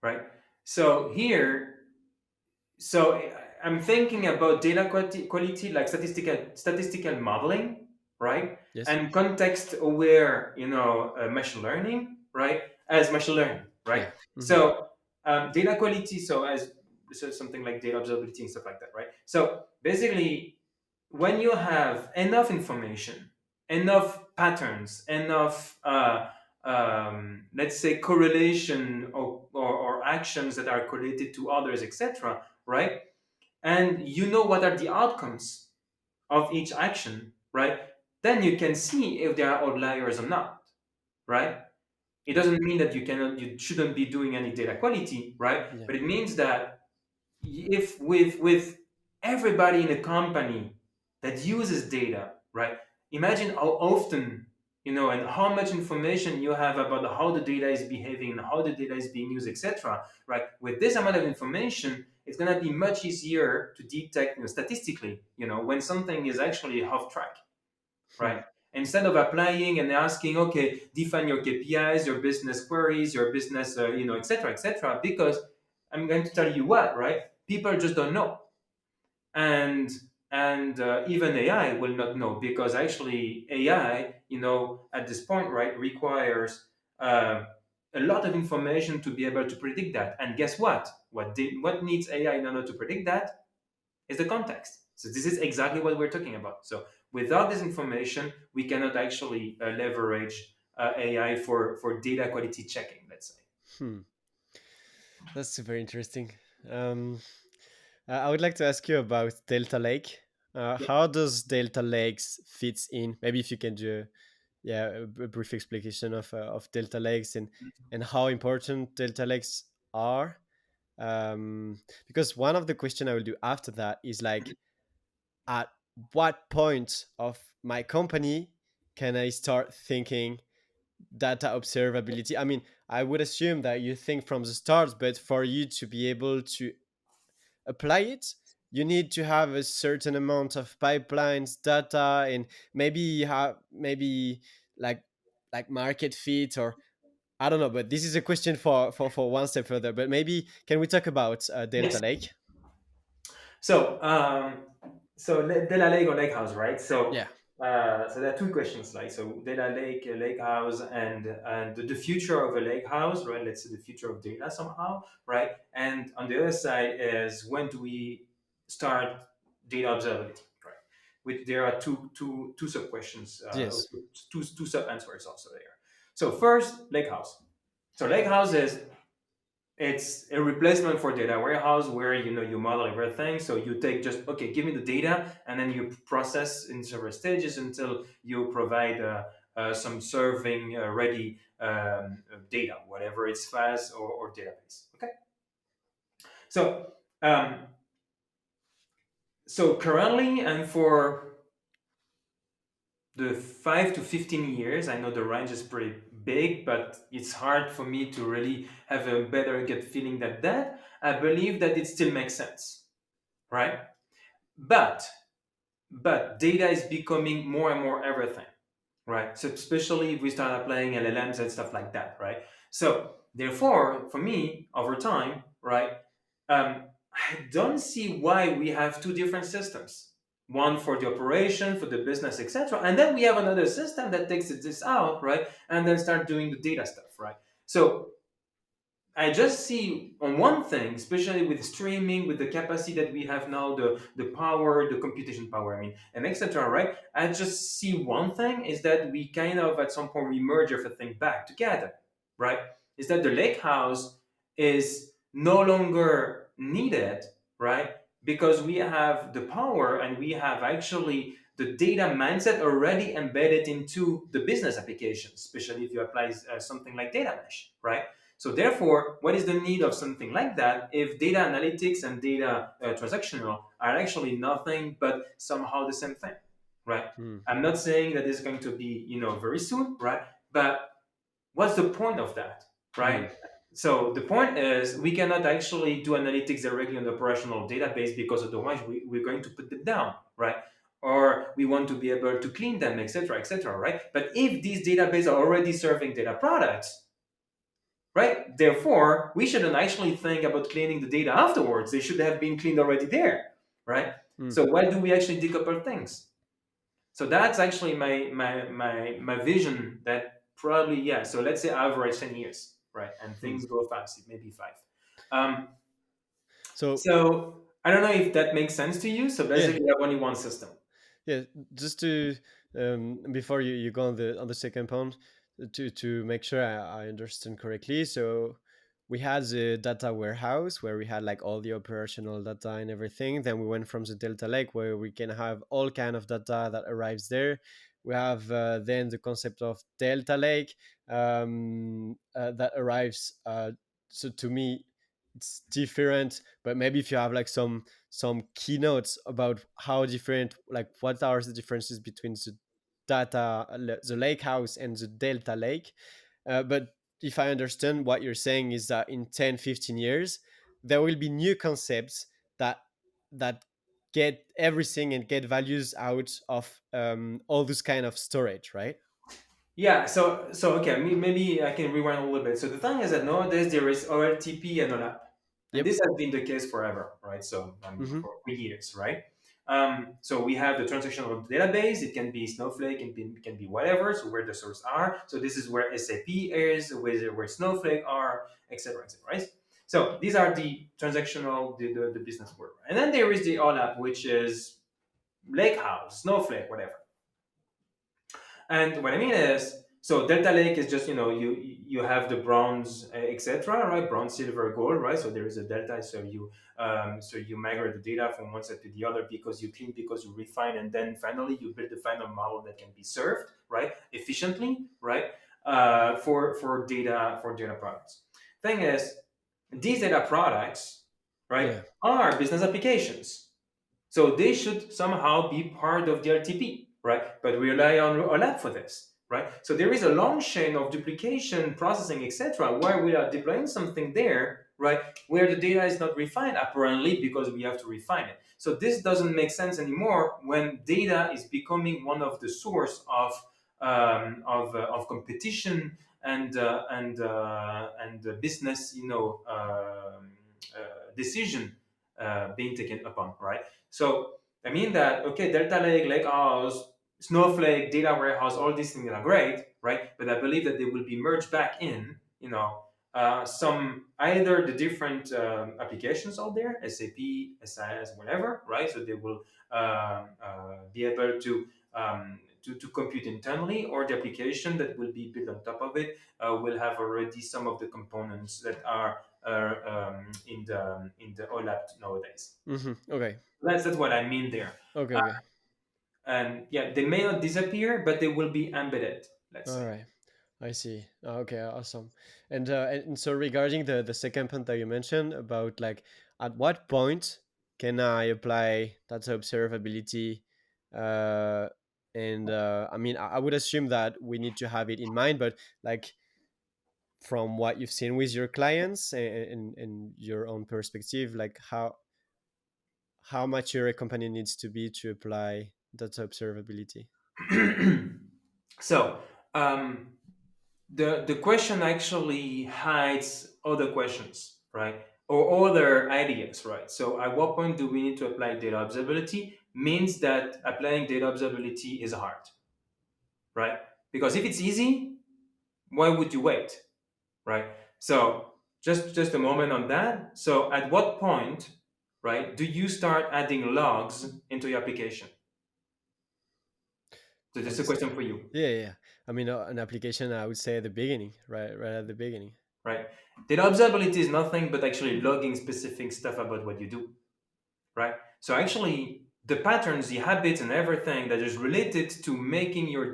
right? So here, so I'm thinking about data quality like statistical modeling, right? Yes. And context aware, machine learning, right? As machine learning, right? Yeah. Hmm. So data quality, so something like data observability and stuff like that, right? So basically, when you have enough information, enough patterns, enough let's say correlation or actions that are correlated to others, etc., right? And you know what are the outcomes of each action, right? Then you can see if there are outliers or not, right? It Yeah. doesn't mean that you shouldn't be doing any data quality, right? Yeah. But it means that if with everybody in a company that uses data, right? Imagine how often, and how much information you have about how the data is behaving and how the data is being used, etc. Right? With this amount of information, it's going to be much easier to detect, statistically, when something is actually off track, Hmm. right? Instead of applying and asking, okay, define your KPIs, your business queries, your business, et cetera, et cetera, because I'm going to tell you what, right? People just don't know, and even AI will not know, because actually AI, at this point, right, requires uh, a lot of information to be able to predict that. And guess what? What needs AI in order to predict that is the context. So this is exactly what we're talking about. So Without this information, we cannot actually leverage AI for data quality checking, let's say. Hmm. That's super interesting. Um, I would like to ask you about Delta Lake. Yeah. How does Delta Lakes fits in? Maybe if you can do, yeah, a brief explication of Delta Lakes and how important Delta Lakes are. Because one of the question I will do after that is like, at what point of my company can I start thinking data observability? I mean, I would assume that you think from the start, but for you to be able to apply it, you need to have a certain amount of pipelines, data, and maybe you have maybe like market fit, or I don't know. But this is a question for one step further. But maybe can we talk about Delta Yes. Lake? So, data lake or lake house, right? Yeah. So there are two questions, like so data lake, lake house, and the future of a lake house, right? Let's say the future of data somehow, right? And on the other side is when do we start data observability, right? Which there are two sub questions, Yes. two sub answers also there. So first, lake house. So lake house is it's a replacement for data warehouse where you model everything. So you take just okay, give me the data, and then you process in several stages until you provide some serving ready data, whatever it's fast or database. Okay. So um, currently and for the 5 to 15 years, I know the range is pretty big, but it's hard for me to really have a better gut feeling than that. I believe that it still makes sense, right? But data is becoming more and more everything, right? So especially if we start applying LLMs and stuff like that, right? So therefore, for me, over time, right, I don't see why we have two different systems. One for the operation, for the business, etc., and then we have another system that takes this out, right, and then start doing the data stuff, right? So I just see on one thing, especially with streaming, with the capacity that we have now, the power, the computation power, I mean, and etc. Right? I just see one thing is that we kind of at some point we merge everything back together, right? Is that the lake house is no longer needed, right? Because we have the power and we have actually the data mindset already embedded into the business applications, especially if you apply something like data mesh, right? So therefore, what is the need of something like that if data analytics and data transactional are actually nothing but somehow the same thing, right? Hmm. I'm not saying that it's going to be, very soon, right? But what's the point of that, Hmm. right? So the point is we cannot actually do analytics directly on the operational database because otherwise we're going to put them down, right? Or we want to be able to clean them, etc., right? But if these databases are already serving data products, right? Therefore, we shouldn't actually think about cleaning the data afterwards. They should have been cleaned already there, right? Hmm. So why do we actually decouple things? So that's actually my vision. That probably, yeah. So let's say average 10 years, right? And Hmm. things go fast, maybe five. Um, So so I don't know if that makes sense to you. So yeah, basically, you have only one system. yeah. Just to before you go on the second point, to make sure I understand correctly. So we had the data warehouse where we had like all the operational data and everything. Then we went from the Delta Lake where we can have all kind of data that arrives there. We have then the concept of Delta Lake that arrives. So to me, it's different. But maybe if you have like some keynotes about how different, like what are the differences between the lake house and the Delta Lake. But if I understand, what you're saying is that in 10, 15 years there will be new concepts that get everything and get values out of all this kind of storage, right? Yeah, so okay, maybe I can rewind a little bit. So the thing is that nowadays there is OLTP and OLAP, and Yep. this has been the case forever, right? So Mm-hmm. for years, right? So we have the transactional database. It can be Snowflake, it can be whatever. So where the source are. So this is where SAP is, where Snowflake are, etc., etc. Right? So these are the transactional, the business world, and then there is the OLAP, which is Lakehouse, Snowflake, whatever. And what I mean is, so Delta Lake is just, you have the bronze, etc., right? Bronze, silver, gold, right? So there is a delta. So you migrate the data from one set to the other because you clean, because you refine, and then finally you build the final model that can be served, right, efficiently, right, for data products. Thing is, these data products, right, Yeah. are business applications. So they should somehow be part of the LTP, right? But we rely on OLAP for this, right? So there is a long chain of duplication, processing, etc., where we are deploying something there, right? Where the data is not refined, apparently, because we have to refine it. So this doesn't make sense anymore when data is becoming one of the source of competition and business, decision being taken upon, right? So I mean that, okay, Delta Lake, Lakehouse, Snowflake, data warehouse, all these things are great, right? But I believe that they will be merged back in, some either the different applications out there, SAP, SIS, whatever, right? So they will be able to compute internally, or the application that will be built on top of it will have already some of the components that are in the OLAP nowadays. Okay. That's what I mean there. Okay. Uh, Okay. and yeah, they may not disappear, but they will be embedded, let's All say. right. I see. Okay, awesome. And so regarding the second point that you mentioned about like at what point can I apply data observability? Uh, and I mean, I would assume that we need to have it in mind, but like from what you've seen with your clients and your own perspective, like how mature a company needs to be to apply data observability? So um, the question actually hides other questions, right? Or other ideas, right? So at what point do we need to apply data observability? Means that applying data observability is hard, right? Because if it's easy, why would you wait, right? So just a moment on that. So at what point, right, do you start adding logs into your application? So I this is would a say, question for you, yeah, yeah, yeah. I mean, an application, I would say at the beginning, right at the beginning. right? Data observability is nothing but actually logging specific stuff about what you do, right? So actually, the patterns, the habits, and everything that is related to making your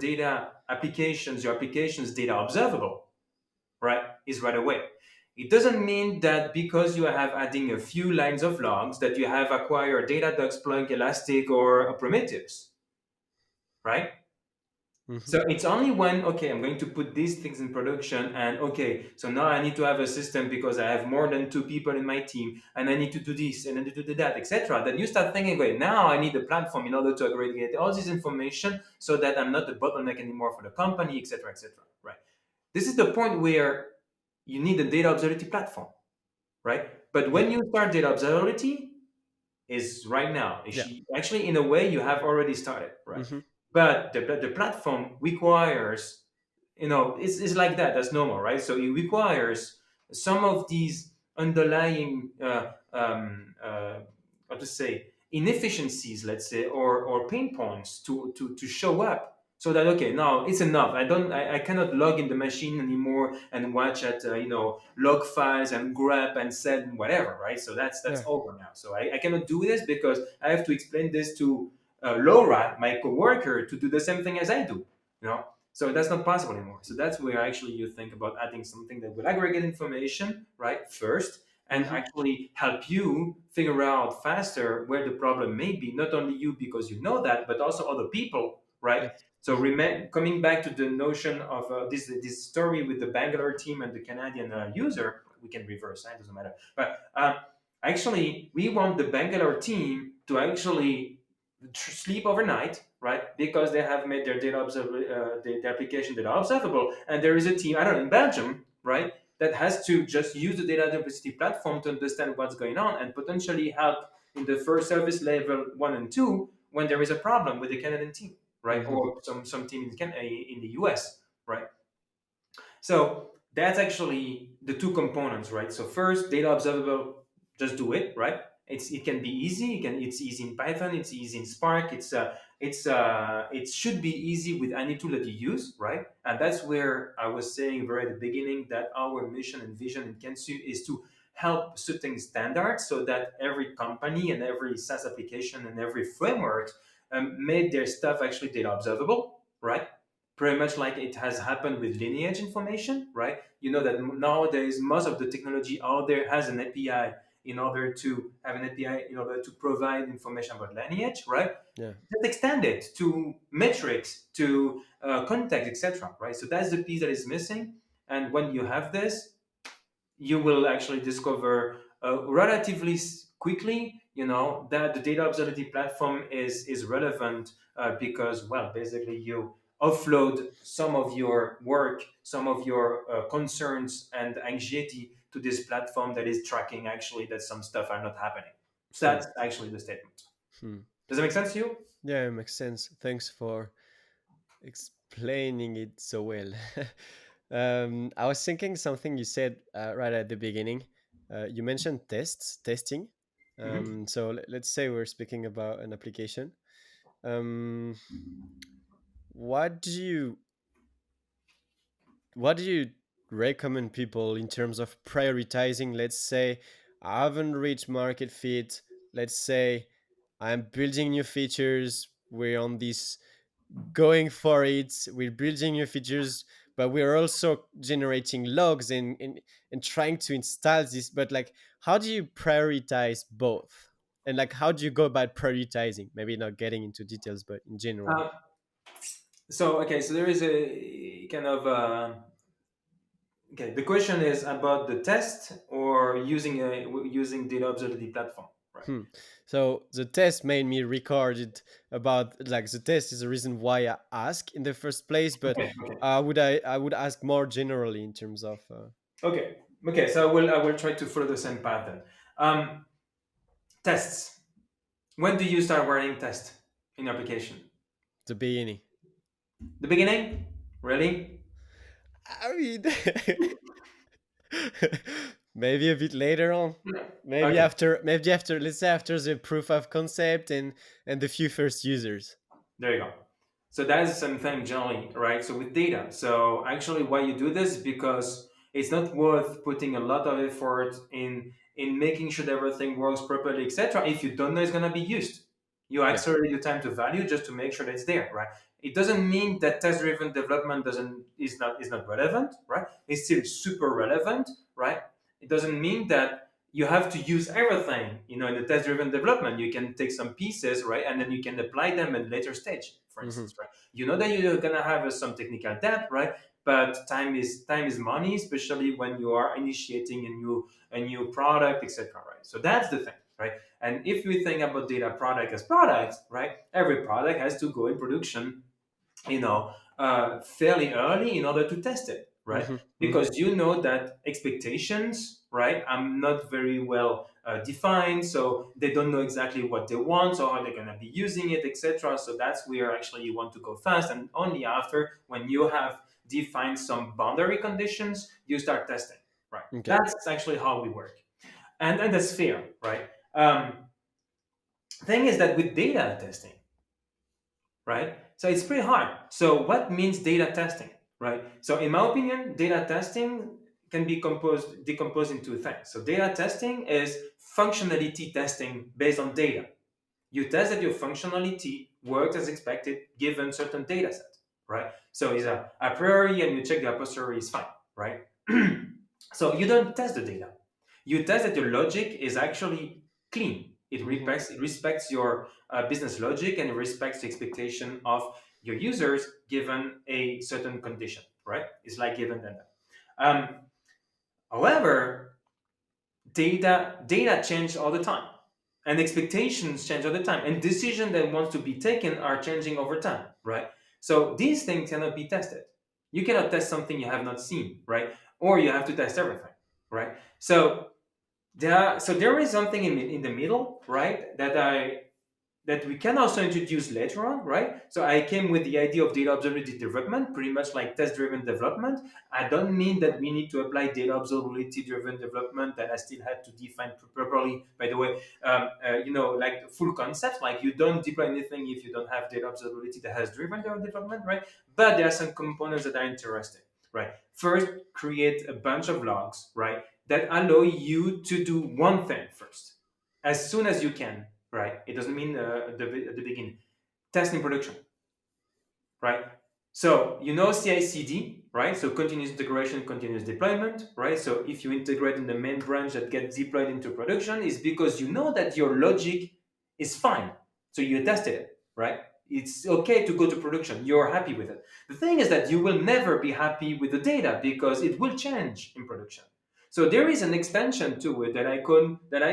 applications data observable, right, is right away. It doesn't mean that because you have adding a few lines of logs that you have acquired Datadog, Splunk, Elastic, or Prometheus, right? Hmm. So it's only when, okay, I'm going to put these things in production, and okay, so now I need to have a system because I have more than two people in my team, and I need to do this and I need to do that, etc. Then you start thinking, okay, now I need a platform in order to aggregate all this information so that I'm not the bottleneck anymore for the company, etc., right? This is the point where you need a data observability platform, right? But Yeah, when you start data observability, is right now. yeah. Actually, in a way, you have already started, right? Hmm. But the platform requires, it's like that. That's normal, right? So it requires some of these underlying, how to say, inefficiencies, let's say, or pain points to show up. So that, okay, now it's enough. I cannot log in the machine anymore and watch at log files and grab and send and whatever, right? So that's Yeah. over now. So I cannot do this because I have to explain this to Laura, my coworker, to do the same thing as I do. You know, so that's not possible anymore. So that's where actually you think about adding something that will aggregate information, right, first, and Hmm. actually help you figure out faster where the problem may be. Not only you because you know that, but also other people, right? Yes. So coming back to the notion of this story with the Bangalore team and the Canadian user, we can reverse. It doesn't matter. But actually, we want the Bangalore team to actually sleep overnight, right? Because they have made their the application data observable, and there is a team, I don't know, in Belgium, right, that has to just use the data diversity platform to understand what's going on and potentially help in the first service level 1 and 2 when there is a problem with the Canadian team, right, Hmm. or some team in the US, right? So that's actually the two components, right? So first, data observable, just do it, right? It can be easy. It's easy in Python. It's easy in Spark. It should be easy with any tool that you use, right? And that's where I was saying very at the beginning that our mission and vision in Kensu is to help setting standards so that every company and every SaaS application and every framework made their stuff actually data observable, right? Pretty much like it has happened with lineage information, right? You know that nowadays most of the technology out there has an API in order to have an API in order to provide information about lineage, right? Yeah. Just extend it to metrics, to context, etc. Right? So that's the piece that is missing. And when you have this, you will actually discover relatively quickly, that the data observability platform is relevant because, well, basically you offload some of your work, some of your concerns and anxiety to this platform that is tracking actually that some stuff are not happening. Hmm. That's actually the statement. Hmm. Does that make sense to you? Yeah, it makes sense. Thanks for explaining it so well. I was thinking something you said right at the beginning. You mentioned testing. Hmm. So let's say we're speaking about an application. Um, what do you what do you recommend people in terms of prioritizing? Let's say I haven't reached market fit. Let's say I'm building new features. We're on this going for it. We're building new features, but we're also generating logs and trying to install this. But like, how do you prioritize both? And like, how do you go about prioritizing? Maybe not getting into details, but in general. Uh, so there is a kind of okay. The question is about the test or using data observability platform, right? Hmm. So the test made me record it about like the test is the reason why I ask in the first place, but Okay, okay, I would ask more generally in terms of okay, okay. So I will try to follow the same pattern. Um, Tests. When do you start writing test in application? the beginning. The beginning, really? I mean, maybe a bit later on. Yeah. Maybe Okay. after, let's say after the proof of concept and the few first users. There you go. So that is something generally, right? So with data. So actually why you do this because it's not worth putting a lot of effort in making sure that everything works properly, etc. If you don't know it's gonna be used. You Yeah. accelerate your time to value just to make sure that it's there, right? It doesn't mean that test-driven development doesn't is not relevant, right? It's still super relevant, right? It doesn't mean that you have to use everything in the test driven development. You can take some pieces, right, and then you can apply them at later stage, for Hmm. instance, right? You know that you're going to have some technical debt, right? But time is money, especially when you are initiating a new product, etc., right? So that's the thing, right? And if we think about data product as products, right, every product has to go in production, fairly early in order to test it, right? Hmm. Hmm. Because you know that expectations, right, are not very well defined, so they don't know exactly what they want or how they're going to be using it, etc. So that's where actually you want to go fast, and only after, when you have defined some boundary conditions, you start testing, right? Okay. That's actually how we work, and that's fair, right? Thing is that with data testing, right? So it's pretty hard. So what means data testing, right? So in my opinion, data testing can be decomposed into two things. So data testing is functionality testing based on data. You test that your functionality works as expected given certain data set, right? So it's a priori and you check the a posteriori is fine, right? So you don't test the data. You test that your logic is actually clean. Hmm. It respects your business logic and it respects the expectation of your users given a certain condition, right? It's like given data. Um, However, data change all the time, and expectations change all the time, and decisions that want to be taken are changing over time, right? So these things cannot be tested. You cannot test something you have not seen, right? Or you have to test everything, right? So there is something in the middle, right? That I that we can also introduce later on, right? So I came with the idea of data observability development, pretty much like test-driven development. I don't mean that we need to apply data observability driven development, that I still had to define properly, by the way, like full concept, like you don't deploy anything if you don't have data observability that has driven development, right? But there are some components that are interesting, right? First, create a bunch of logs, right? That allow you to do one thing first, as soon as you can, right? It doesn't mean at the beginning. Test in production, right? So CI/CD, right? So continuous integration, continuous deployment, right? So if you integrate in the main branch that gets deployed into production, is because you know that your logic is fine. So you tested it, right? It's okay to go to production. You're happy with it. The thing is that you will never be happy with the data because it will change in production. So there is an extension to it that I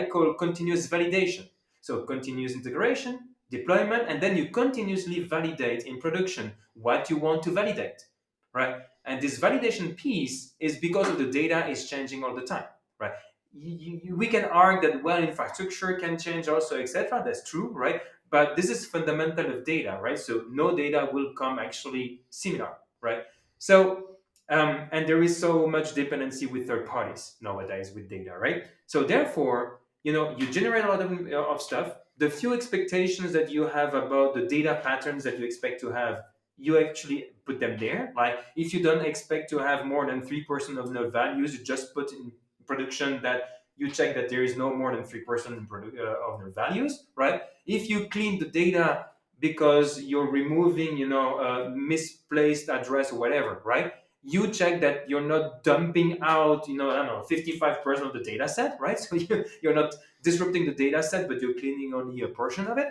call continuous validation. So continuous integration, deployment, and then you continuously validate in production what you want to validate, right? And this validation piece is because of the data is changing all the time, right? We can argue that well, infrastructure can change also, etc. That's true, right? But this is fundamental of data, right? So no data will come actually similar, right? So and there is so much dependency with third parties nowadays with data, right? So therefore, you generate a lot of stuff. The few expectations that you have about the data patterns that you expect to have, you actually put them there. Like if you don't expect to have more than 3% of null values, you just put in production that you check that there is no more than 3% of null values, right? If you clean the data because you're removing, a misplaced address or whatever, right? You check that you're not dumping out, I don't know, 55% of the data set, right? So you're not disrupting the data set, but you're cleaning only a portion of it.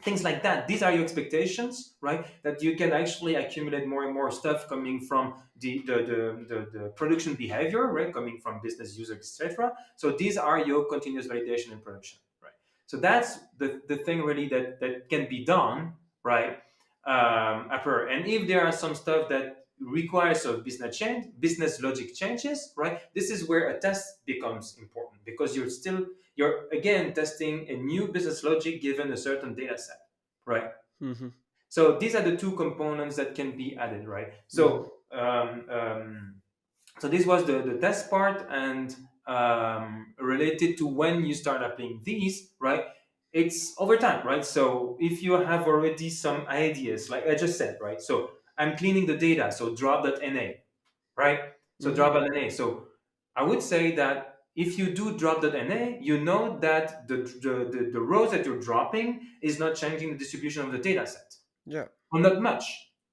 Things like that. These are your expectations, right? That you can actually accumulate more and more stuff coming from the production behavior, right? Coming from business users, etc. So these are your continuous validation in production, right? So that's the thing really that can be done, right? And if there are some stuff that requires of business logic changes, right? This is where a test becomes important because you're again testing a new business logic given a certain data set, right? Mm-hmm. So these are the two components that can be added, right? Mm-hmm. So this was the test part, and related to when you start applying these, right? It's over time, right? So if you have already some ideas, like I just said, right? So I'm cleaning the data, so drop.na, right? So Mm-hmm. drop.na. So I would say that if you do drop.na, you know that the rows that you're dropping is not changing the distribution of the data set. Yeah. Or not much,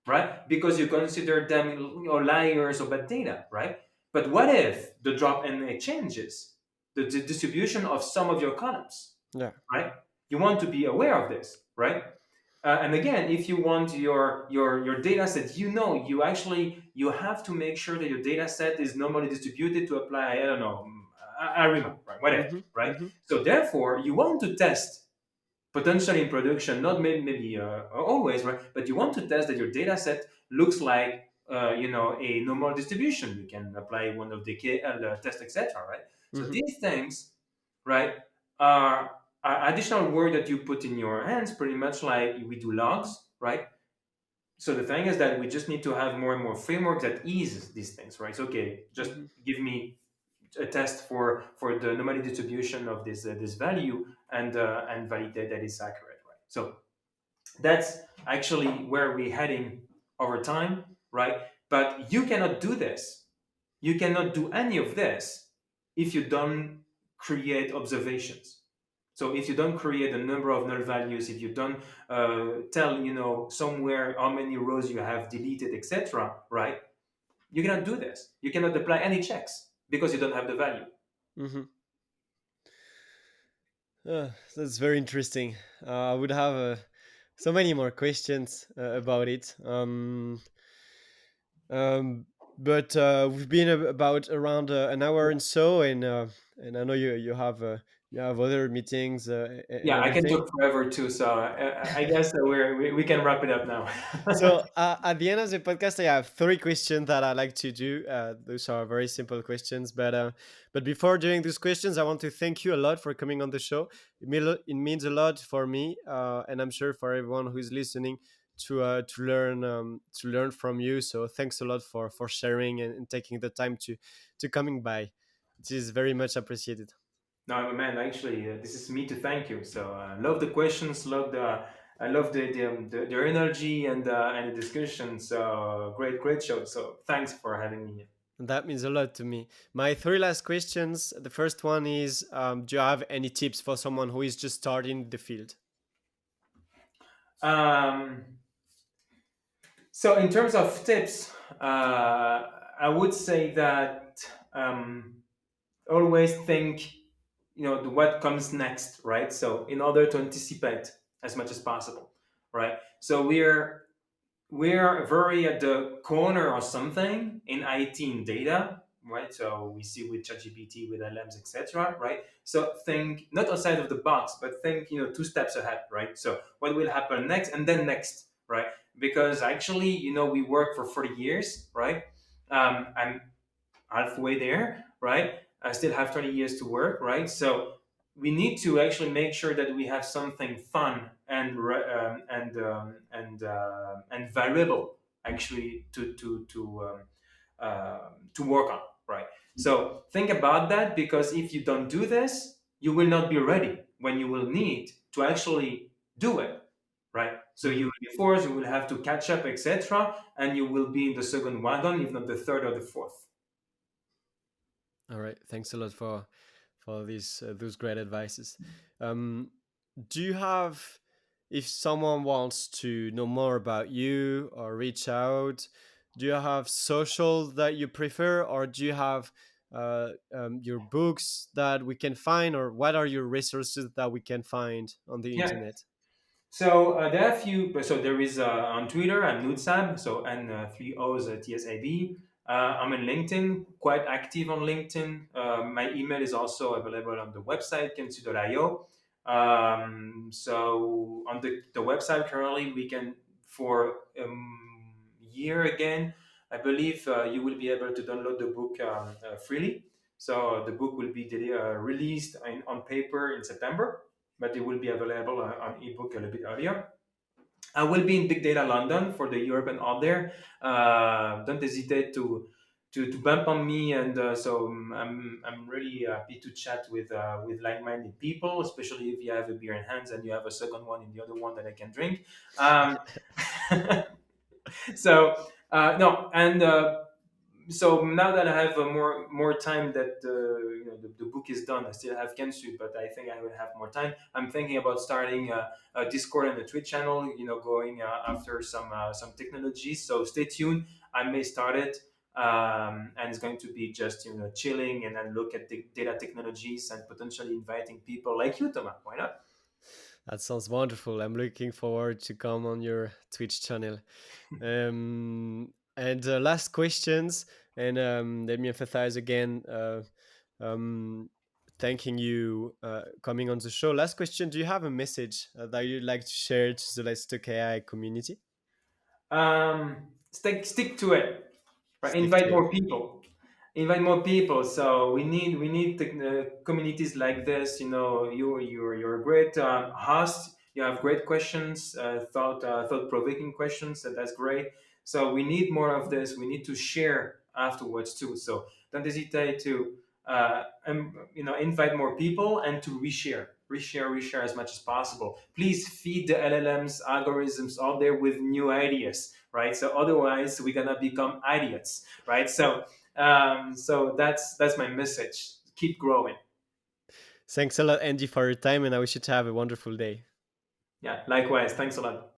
right? Because you consider them layers of bad data, right? But what if the drop.na changes the distribution of some of your columns, Yeah. right? You want to be aware of this, right? And again, if you want your data set, you have to make sure that your data set is normally distributed to apply, I don't know, ARIMA, right? Whatever, Mm-hmm. right? Mm-hmm. So therefore, you want to test potentially in production, not maybe always, right? But you want to test that your data set looks like a normal distribution. You can apply one of the KL test, etc. Right? So Mm-hmm. these things, right, are additional work that you put in your hands, pretty much like we do logs, right? So the thing is that we just need to have more and more frameworks that ease these things, right? So, okay, just Mm-hmm. give me a test for the anomaly distribution of this value, and validate that it's accurate, right? So that's actually where we're heading over time, right? But you cannot do this. You cannot do any of this if you don't create observations. So if you don't create a number of null values, if you don't tell somewhere how many rows you have deleted, etc., right? You cannot do this. You cannot apply any checks because you don't have the value. Mm-hmm. That's very interesting. I would have so many more questions about it. Um, but we've been about around an hour and so, and I know you have You have other meetings and Yeah, I can everything. talk forever too. So I guess that we can wrap it up now. So at the end of the podcast, I have three questions that I like to do. Those are very simple questions, but before doing those questions, I want to thank you a lot for coming on the show. It means a lot for me, and I'm sure for everyone who is listening to learn from you. So thanks a lot for sharing and taking the time to coming by. It is very much appreciated. No, man, actually, this is me to thank you. So love the questions, I love the energy and the discussion. So great show. So thanks for having me here. And that means a lot to me. My three last questions. The first one is, do you have any tips for someone who is just starting the field? Um, so in terms of tips, I would say that always think, what comes next, right? So in order to anticipate as much as possible, right? So we're very at the corner or something in IT and data, right? So we see with ChatGPT, with LMs, etc., right? So think not outside of the box, but think, two steps ahead, right? So what will happen next, and then next, right? Because actually, we work for 40 years, right? I'm halfway there, right? I still have 20 years to work, right? So we need to actually make sure that we have something fun and valuable actually to work on, right? So think about that, because if you don't do this, you will not be ready when you will need to actually do it, right? So you Mhm. will be forced, you will have to catch up, etc., and you will be in the second wagon, if not the third or the fourth. All right. Thanks a lot for these those great advices. Um, do you have, if someone wants to know more about you or reach out, do you have social that you prefer, or do you have your books that we can find, or what are your resources that we can find on the Yeah. internet? So there are a few. So there is on Twitter, I'm Nutsab. So and three O's TSAB. I'm on LinkedIn, quite active on LinkedIn. My email is also available on the website Kensu.io. So on the website currently, we can for year again. I believe you will be able to download the book freely. So the book will be released on paper in September, but it will be available on ebook a little bit earlier. I will be in Big Data London for the European out there. Don't hesitate to bump on me, and I'm really happy to chat with like-minded people, especially if you have a beer in hands and you have a second one in the other one that I can drink. Um, so no, and so now that I have more time, that the book is done, I still have Kensu, but I think I will have more time. I'm thinking about starting a Discord and a Twitch channel. Going after some technologies. So stay tuned. I may start it, and it's going to be just chilling and then look at the data technologies and potentially inviting people like you, Thomas. Why not? That sounds wonderful. I'm looking forward to come on your Twitch channel. And last questions, and let me emphasize again, um, thanking you coming on the show. Last question: do you have a message that you'd like to share to the Let's Talk AI community? Stick to it. Right? Stick to it. Invite more people. So we need communities like this. You're a great host. You have great questions, thought provoking questions. That's great. So we need more of this. We need to share afterwards too. So don't hesitate to invite more people and to reshare as much as possible. Please feed the LLMs algorithms out there with new ideas, right? So otherwise we're gonna become idiots, right? So that's my message. Keep growing. Thanks a lot, Andy, for your time, and I wish you to have a wonderful day. Yeah, likewise. Thanks a lot.